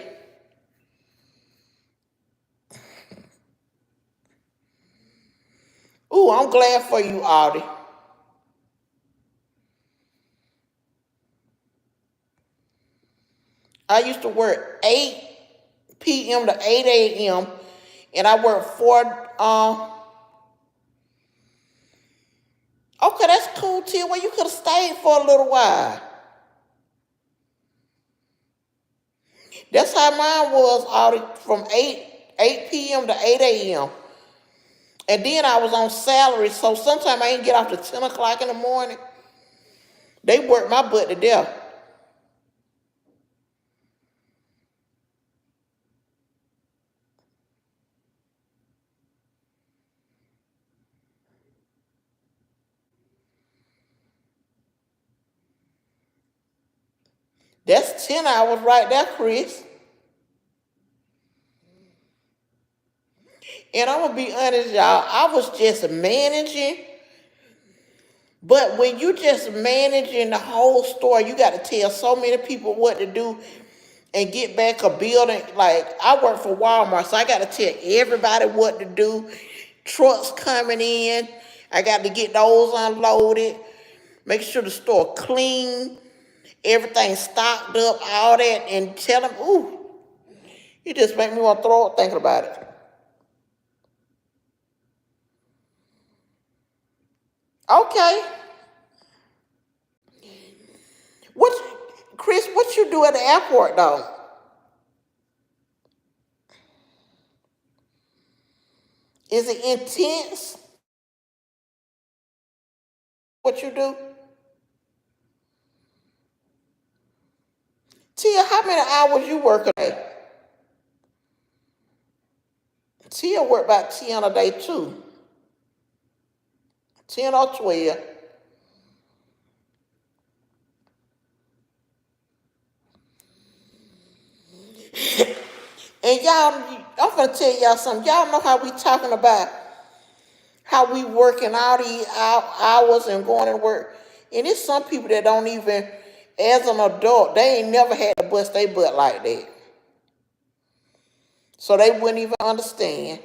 Ooh, I'm glad for you, Audie. I used to work 8 p.m. to 8 a.m. and I worked okay, that's cool, Tia. Well, you could have stayed for a little while. That's how mine was, Audie, from 8 p.m. to 8 a.m. And then I was on salary, so sometimes I didn't get off to 10 o'clock in the morning. They worked my butt to death. That's 10 hours right there, Chris. And I'm gonna be honest, y'all, I was just managing. But when you just managing the whole store, you got to tell so many people what to do and get back a building. Like, I work for Walmart, so I got to tell everybody what to do. Trucks coming in, I got to get those unloaded, make sure the store clean, everything stocked up, all that, and tell them, ooh, you just make me want to throw up thinking about it. Okay. Chris, what you do at the airport, though? Is it intense, what you do? Tia, how many hours you work a day? Tia work about 10 a day too. 10 or 12. And y'all, I'm gonna tell y'all something. Y'all know how we talking about how we working all these hours and going to work. And it's some people that don't even, as an adult, they ain't never had to bust their butt like that. So they wouldn't even understand.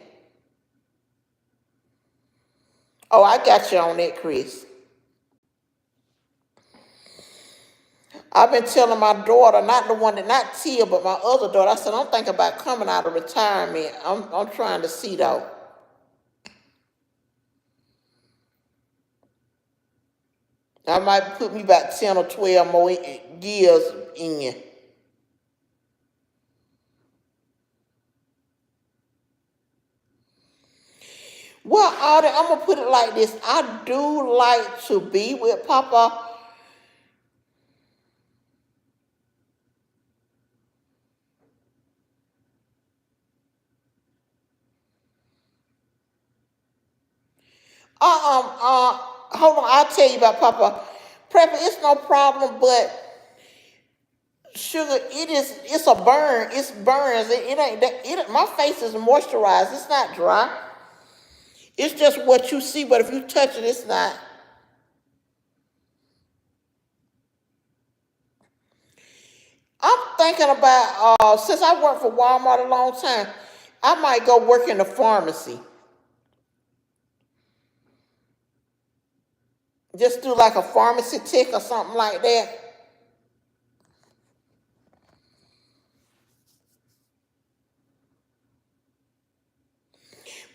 Oh, I got you on that, Chris. I've been telling my daughter, not the one that, not Tia, but my other daughter, I said, I'm thinking about coming out of retirement. I'm trying to see though. I might put me about 10 or 12 more years in. Well, Audie, I'm going to put it like this. I do like to be with Papa. Hold on, I'll tell you about Papa. Prepper, it's no problem, but sugar, it's a burn. It burns. It ain't that, my face is moisturized. It's not dry. It's just what you see, but if you touch it, it's not. I'm thinking about, since I worked for Walmart a long time, I might go work in the pharmacy. Just do like a pharmacy tech or something like that.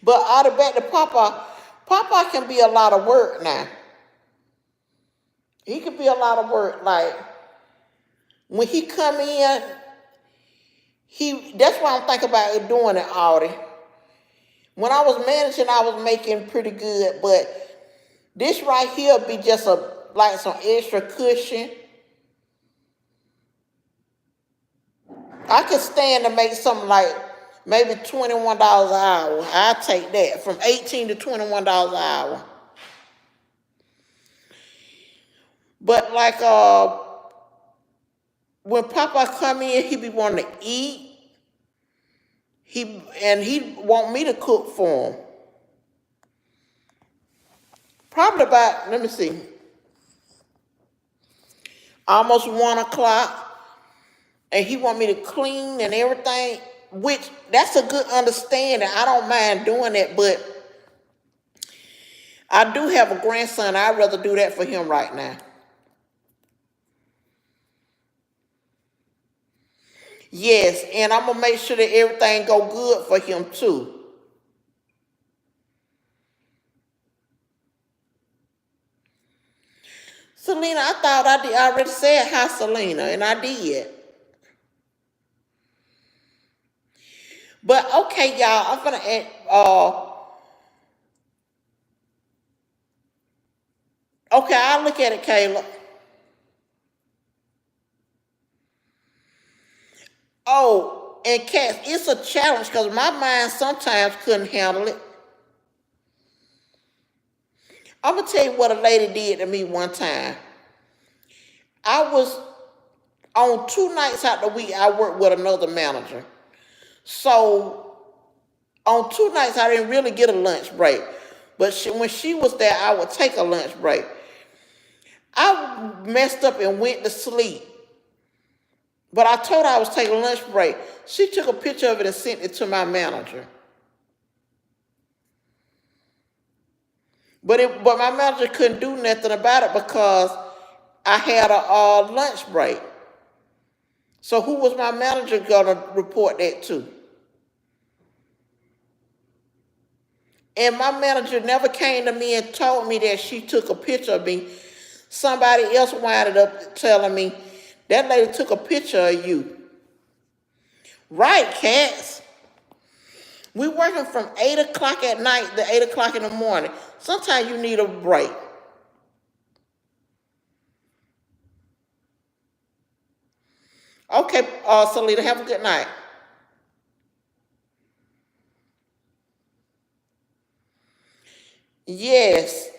But out of back to Papa, Papa can be a lot of work now. He can be a lot of work. Like, when he come in, that's why I'm thinking about doing it, Audie. When I was managing, I was making pretty good, but this right here be just like some extra cushion. I could stand to make something like maybe $21 an hour. I'll take that, from $18 to $21 an hour. But like when Papa come in, he be wanting to eat. He want me to cook for him. Probably about, let me see, almost 1 o'clock. And he want me to clean and everything, which that's a good understanding. I don't mind doing that, but I do have a grandson. I'd rather do that for him right now. Yes, and I'm gonna make sure that everything go good for him too. Selena, I thought I already said hi, Selena, and I did. But okay, y'all, I'm gonna add, okay, I'll look at it, Kayla. Oh, and Cass, it's a challenge because my mind sometimes couldn't handle it. I'm gonna tell you what a lady did to me one time. I was on 2 nights out the week. I worked with another manager, so On 2 nights, I didn't really get a lunch break. But when she was there, I would take a lunch break. I messed up and went to sleep. But I told her I was taking a lunch break. She took a picture of it and sent it to my manager. But my manager couldn't do nothing about it because I had a lunch break. So who was my manager gonna report that to? And my manager never came to me and told me that she took a picture of me. Somebody else winded up telling me, that lady took a picture of you. Right, cats. We working from 8 o'clock at night to 8 o'clock in the morning. Sometimes you need a break. Okay, Salita, have a good night. Yes.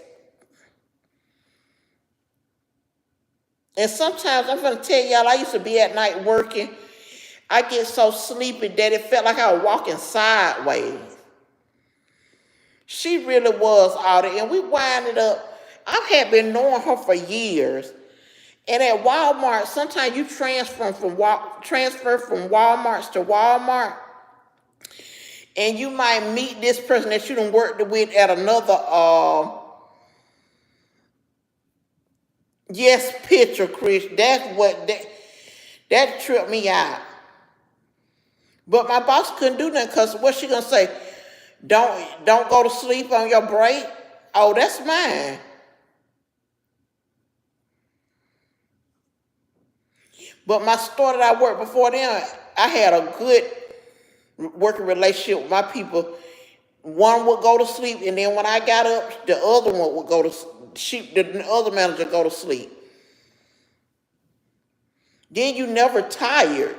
And sometimes I'm gonna tell y'all, I used to be at night working. I get so sleepy that it felt like I was walking sideways. She really was out there, and we winded up. I had been knowing her for years. And at Walmart, sometimes you transfer from Walmarts to Walmart, and you might meet this person that you done worked with at another yes picture, Chris. That tripped me out. But my boss couldn't do nothing because what's she gonna say? Don't go to sleep on your break? Oh, that's mine. But my store that I worked before then, I had a good working relationship with my people. One would go to sleep, and then when I got up, the other one would go to sleep. The other manager go to sleep. Then you never tired.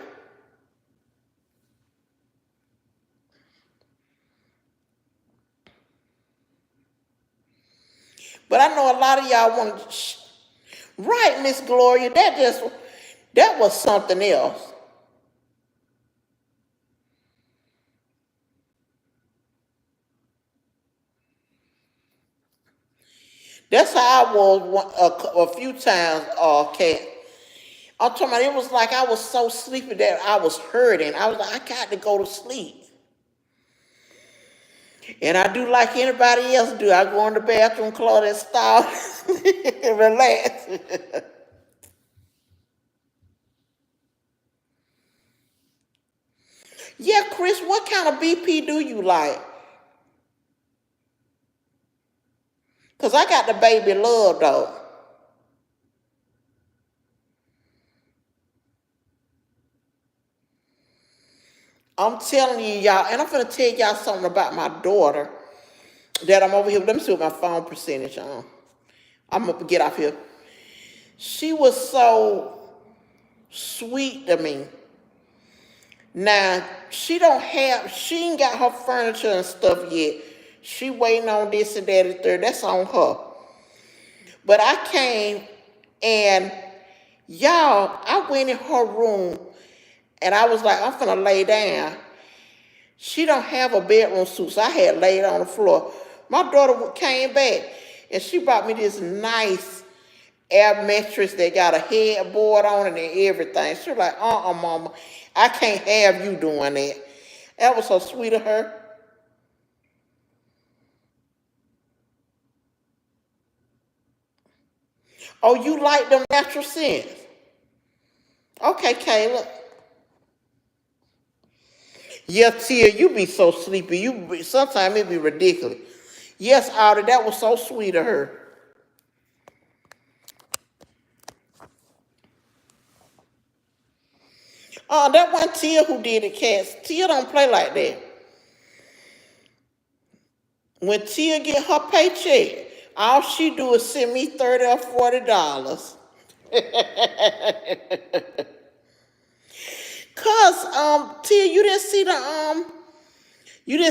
But I know a lot of y'all want to, right, Miss Gloria, that was something else. That's how I was a few times, Kat. I'm talking about it was like I was so sleepy that I was hurting. I was like, I got to go to sleep. And I do like anybody else do. I go in the bathroom, close that stall, and relax. Yeah, Chris, what kind of BP do you like? Because I got the baby love, though. I'm telling you, y'all, and I'm going to tell y'all something about my daughter that I'm over here. Let me see what my phone percentage on. I'm going to get off here. She was so sweet to me. Now, she ain't got her furniture and stuff yet. She waiting on this and that and third. That's on her. But I came and, y'all, I went in her room and I was like, I'm finna lay down. She don't have a bedroom suit, so I had laid on the floor. My daughter came back and she brought me this nice air mattress that got a headboard on it and everything. She was like, mama, I can't have you doing that. That was so sweet of her. Oh, you like them natural scents? Okay, Kayla. Yeah, Tia, you be so sleepy. Sometimes it be ridiculous. Yes, Audrey, that was so sweet of her. Oh, that wasn't Tia who did it, Cats. Tia don't play like that. When Tia get her paycheck, all she do is send me $30 or $40. Cause Tia, you didn't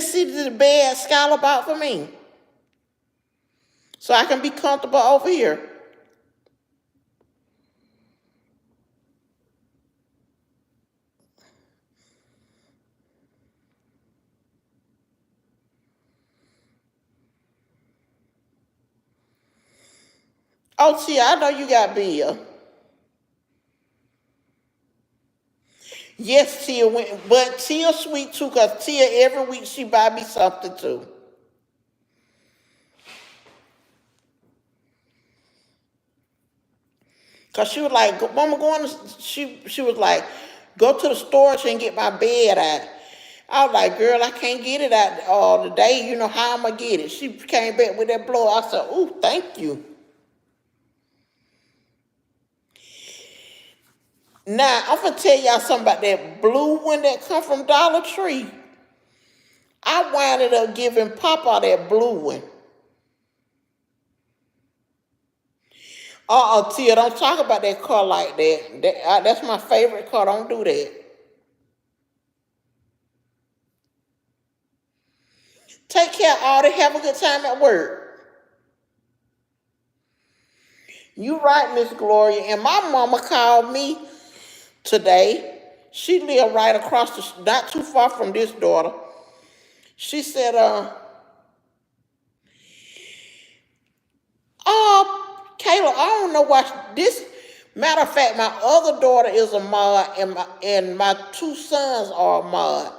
see the bed Skylar bought for me. So I can be comfortable over here. Oh, Tia, I know you got Bill. Yes, Tia went, but Tia sweet too, cause Tia every week she buy me something too. Cause she was like, Mama, going to, she was like, go to the storage and get my bed out. I was like, girl, I can't get it out all today. You know how I'm gonna get it. She came back with that blower. I said, ooh, thank you. Now I'm gonna tell y'all something about that blue one that come from Dollar Tree. I winded up giving Papa that blue one. Tia, don't talk about that car like that. That's my favorite car. Don't do that. Take care, Audie. Have a good time at work. You right, Miss Gloria. And my mama called me today. She lived right across the, not too far from this daughter. She said, Kayla, I don't know why this. Matter of fact, my other daughter is a mod, and my two sons are a mod.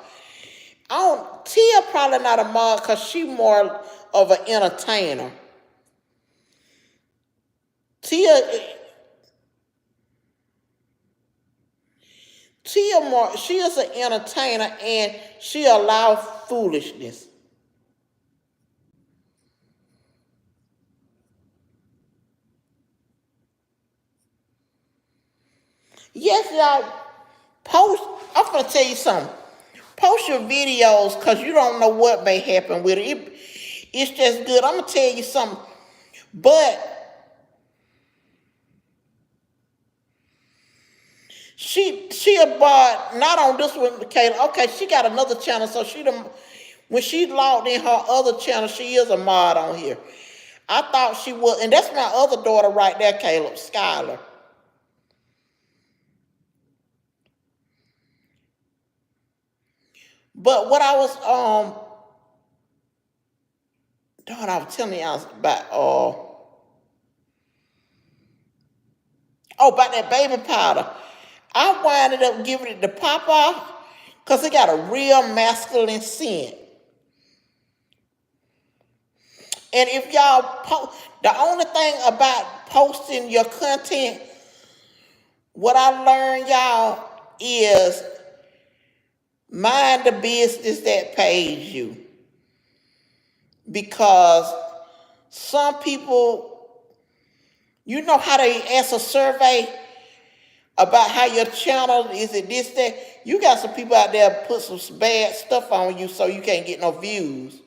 Tia probably not a mod because she more of an entertainer. Tia, Tia more, she is an entertainer and she allows foolishness. Yes, y'all post. I'm gonna tell you something. Post your videos because you don't know what may happen with it. It's just good. I'm gonna tell you something. But she about not on this one, Kayla. Okay, she got another channel, so when she logged in her other channel, she is a mod on here. I thought she was, and that's my other daughter right there, Caleb, Skylar. But what I was I was telling y'all about about that baby powder. I winded up giving it to Papa because it got a real masculine scent. And if y'all the only thing about posting your content, what I learned, y'all, is mind the business that pays you. Because some people, you know how they ask a survey about how your channel is, it this, that. You got some people out there put some bad stuff on you so you can't get no views.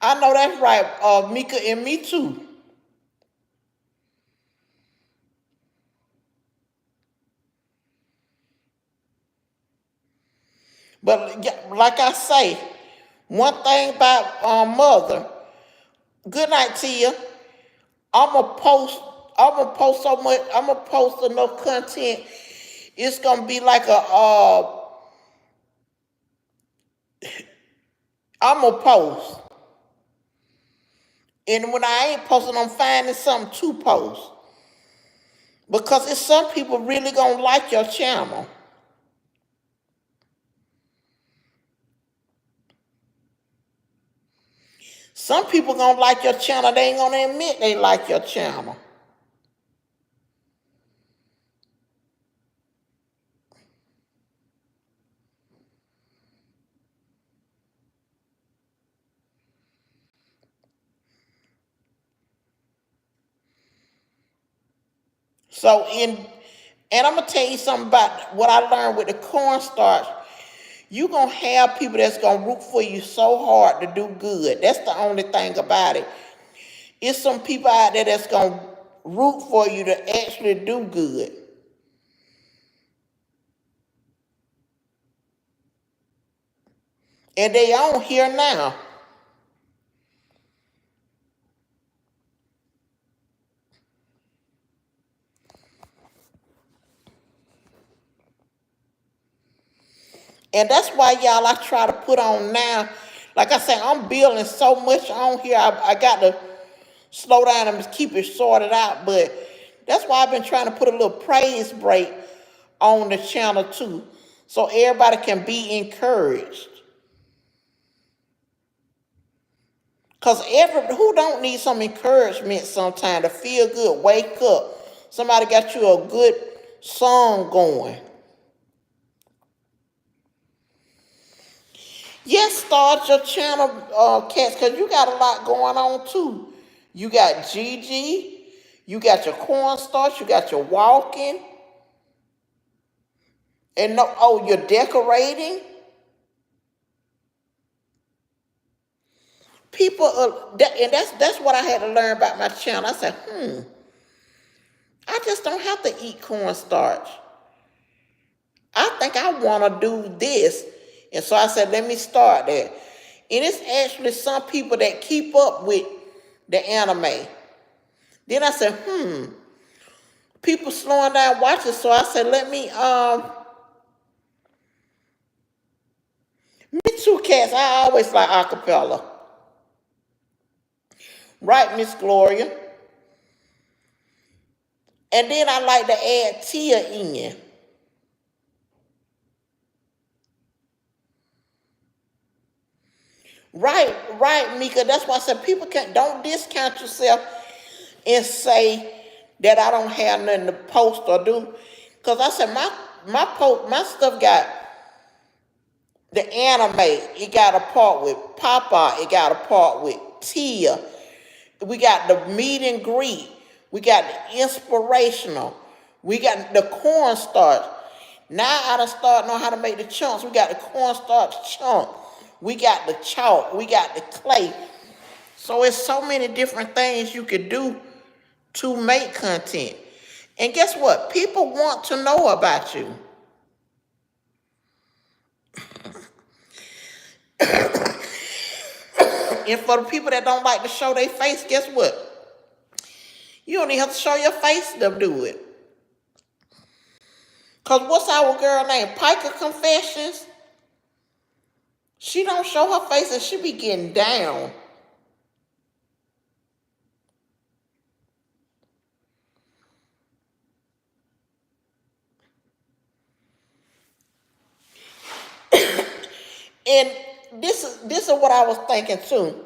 I know that's right, Mika, and me too. But like I say, one thing about mother, good night to you. I'ma post, I'ma post so much, I'ma post enough content. It's gonna be like I'ma post. And when I ain't posting, I'm finding something to post. Because it's some people really gonna like your channel. Some people gonna like your channel, they ain't gonna admit they like your channel. And I'm gonna tell you something about what I learned with the cornstarch. You gonna have people that's gonna root for you so hard to do good. That's the only thing about it. It's some people out there that's gonna root for you to actually do good. And they on here now. And that's why, y'all, I try to put on now. Like I said, I'm building so much on here. I got to slow down and keep it sorted out. But that's why I've been trying to put a little praise break on the channel too, so everybody can be encouraged. Cause who don't need some encouragement sometime to feel good, wake up. Somebody got you a good song going. Yes, start your channel, Cats, because you got a lot going on too. You got Gigi, you got your cornstarch, you got your walking, and no, oh, you're decorating. People, and that's what I had to learn about my channel. I said, I just don't have to eat cornstarch. I think I want to do this. And so I said, let me start that. And it's actually some people that keep up with the anime. Then I said, people slowing down watching. So I said, let me me too, Cats. I always like acapella. Right, Miss Gloria? And then I like to add Tia in. Right, Mika. That's why I said people don't discount yourself and say that I don't have nothing to post or do. Cause I said my stuff got the anime. It got a part with Papa. It got a part with Tia. We got the meet and greet. We got the inspirational. We got the cornstarch. Now I done start knowing how to make the chunks. We got the cornstarch chunk. We got the chalk. We got the clay. So it's so many different things you could do to make content. And guess what? People want to know about you. And for the people that don't like to show their face, guess what? You don't even have to show your face to do it. Because what's our girl named? Piker Confessions? She don't show her face and she be getting down. And this is what I was thinking too.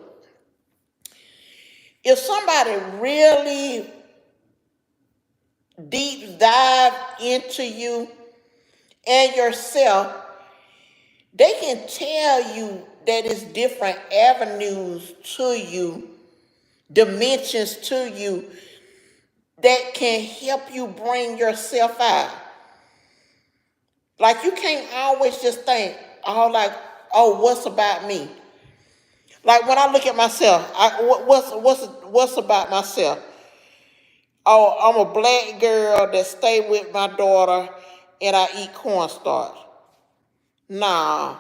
If somebody really deep dive into you and yourself, they can tell you that it's different avenues to you, dimensions to you that can help you bring yourself out. Like you can't always just think, what's about me? Like when I look at myself, what's about myself? Oh, I'm a black girl that stay with my daughter and I eat cornstarch. Nah,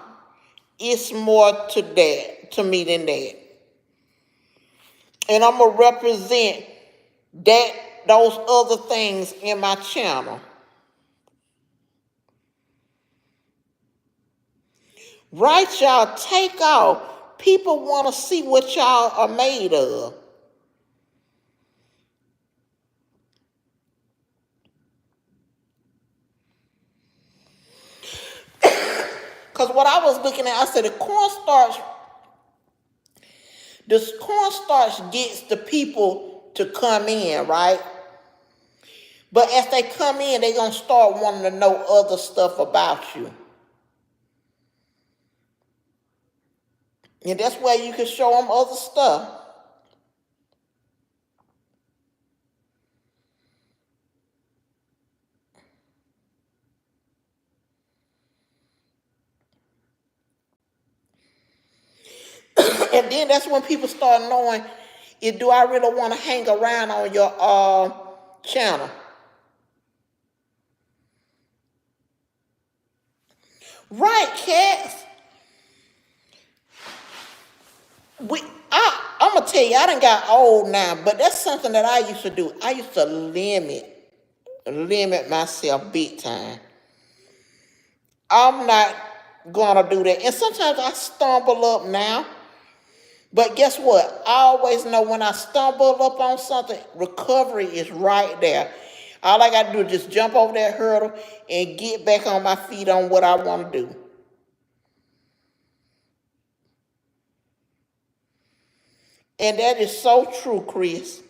it's more to me than that. And I'm gonna represent those other things in my channel. Right, y'all, take off. People want to see what y'all are made of. Because what I was looking at, I said the cornstarch gets the people to come in, right? But as they come in, they're going to start wanting to know other stuff about you. And that's where you can show them other stuff. And then that's when people start knowing, do I really want to hang around on your channel? Right, Cats. I'm going to tell you, I done got old now, but that's something that I used to do. I used to limit myself big time. I'm not going to do that. And sometimes I stumble up now. But guess what? I always know when I stumble up on something, recovery is right there. All I got to do is just jump over that hurdle and get back on my feet on what I want to do. And that is so true, Chris.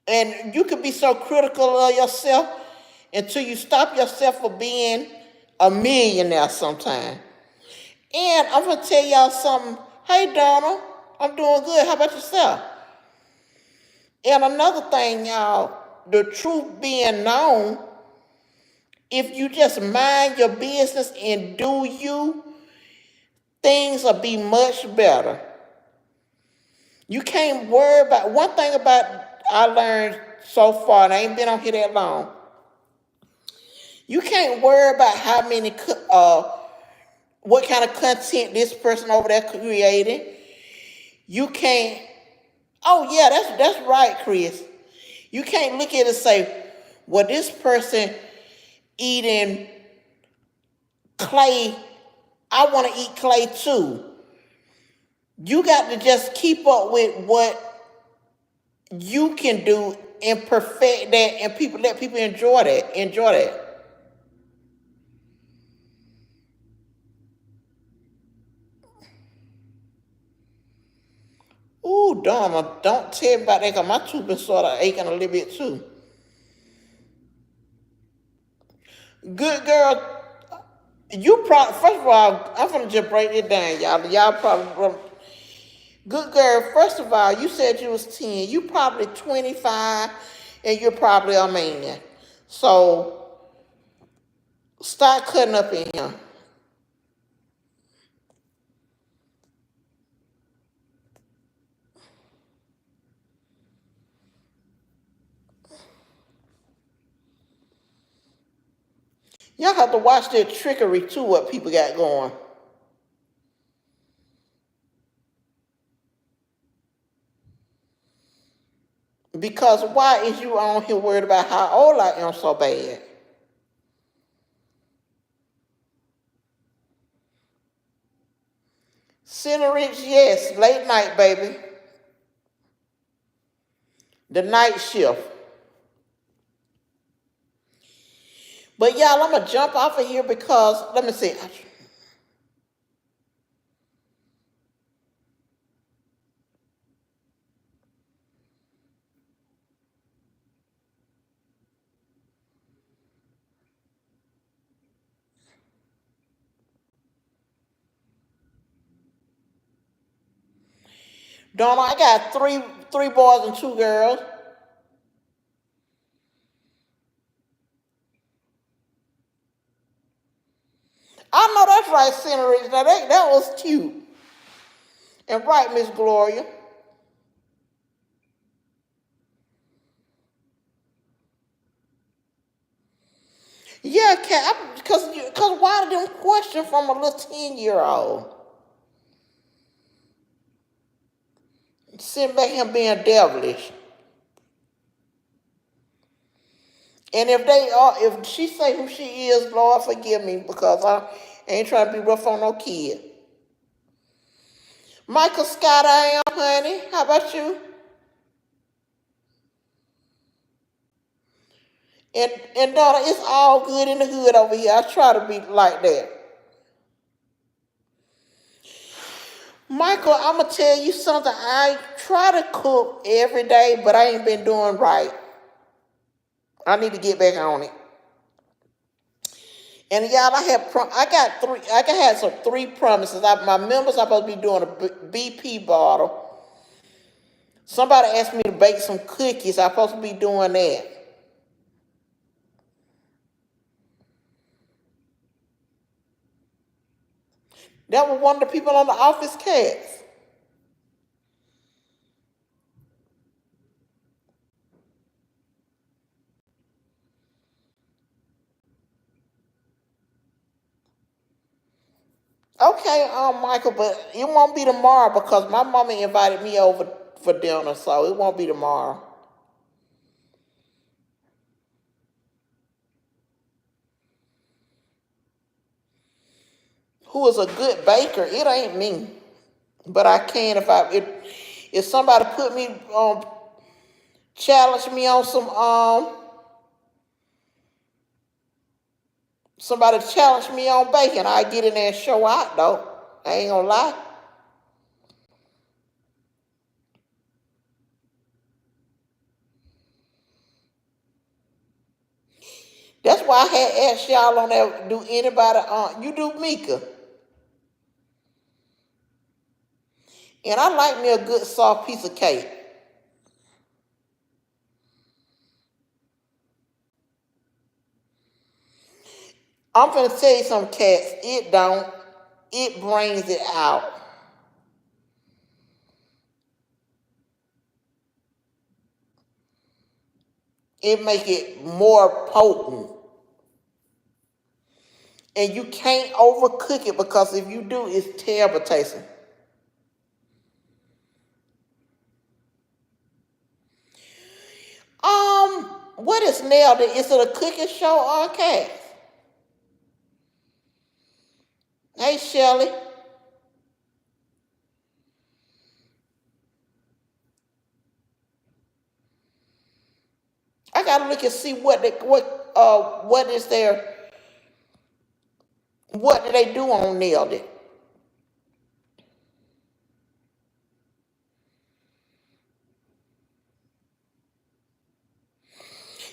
And you can be so critical of yourself until you stop yourself from being a millionaire sometime. And I'm going to tell y'all something. Hey, Donna, I'm doing good. How about yourself? And another thing, y'all, the truth being known, if you just mind your business and do you, things will be much better. You can't worry about, one thing about I learned so far, and I ain't been on here that long, you can't worry about how many, what kind of content this person over there creating. You can't, oh yeah, that's right, Chris. You can't look at it and say, well, this person eating clay, I want to eat clay too. You got to just keep up with what you can do and perfect that, and let people enjoy that. Enjoy that. Ooh, Donna, don't tell me about that, because my tooth been sort of aching a little bit too. Good girl, you probably, first of all, I'm going to just break it down, y'all. Y'all probably, good girl, first of all, you said you was 10. You probably 25, and you're probably a man. So, start cutting up in here. Y'all have to watch their trickery too, what people got going. Because why is you on here worried about how old I am so bad? Center Rich, yes, late night, baby. The night shift. But y'all, I'm going to jump off of here because, let me see. Donna, I got three boys and 2 girls. I know that's right, Center Rich. Now that was cute. And right, Miss Gloria. Yeah, Cat, because why did them question from a little 10-year-old? Sitting back here being devilish. And if she say who she is, Lord forgive me, because I ain't trying to be rough on no kid. Michael Scott, I am, honey. How about you? And daughter, it's all good in the hood over here. I try to be like that. Michael, I'm going to tell you something. I try to cook every day, but I ain't been doing right. I need to get back on it. And y'all, I had some 3 promises. My members are supposed to be doing a BP bottle. Somebody asked me to bake some cookies. I'm supposed to be doing that. That was one of the people on the office cast. Okay, Michael, but it won't be tomorrow because my mama invited me over for dinner, so it won't be tomorrow. who is a good baker. It ain't me. But I can if somebody put me challenge me on somebody challenge me on baking, I get in there and show out though. I ain't gonna lie. That's why I had asked y'all on that, do anybody, you do Mika. And I like me a good soft piece of cake. I'm finna tell you some cats, it brings it out. It make it more potent. And you can't overcook it because if you do, it's terrible tasting. What is nailed it? Is it a cooking show or a cast? Hey, Shelly. I gotta look and see what is their, what do they do on Nailed It?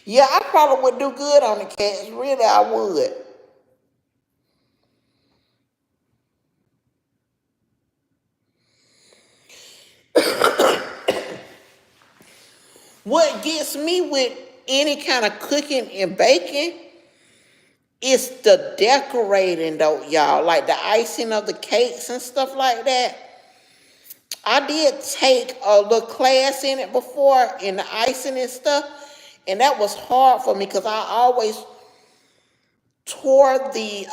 Yeah, I probably would do good on the cats. Really, I would. What gets me with any kind of cooking and baking is the decorating, though, y'all. Like the icing of the cakes and stuff like that. I did take a little class in it before, in the icing and stuff, and that was hard for me because I always tore the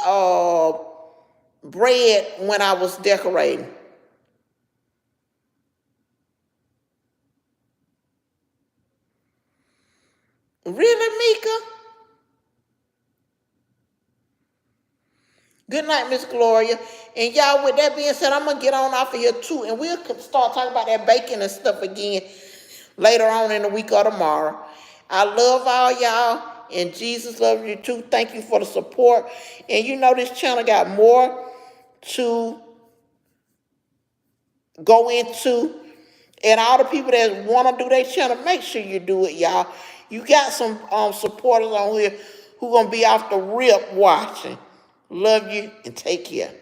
bread when I was decorating. Really, Mika? Good night, Miss Gloria. And y'all, with that being said, I'm going to get on off of here too. And we'll start talking about that bacon and stuff again later on in the week or tomorrow. I love all y'all. And Jesus loves you too. Thank you for the support. And you know this channel got more to go into. And all the people that want to do their channel, make sure you do it, y'all. You got some supporters on here who going to be off the rip watching. Love you and take care.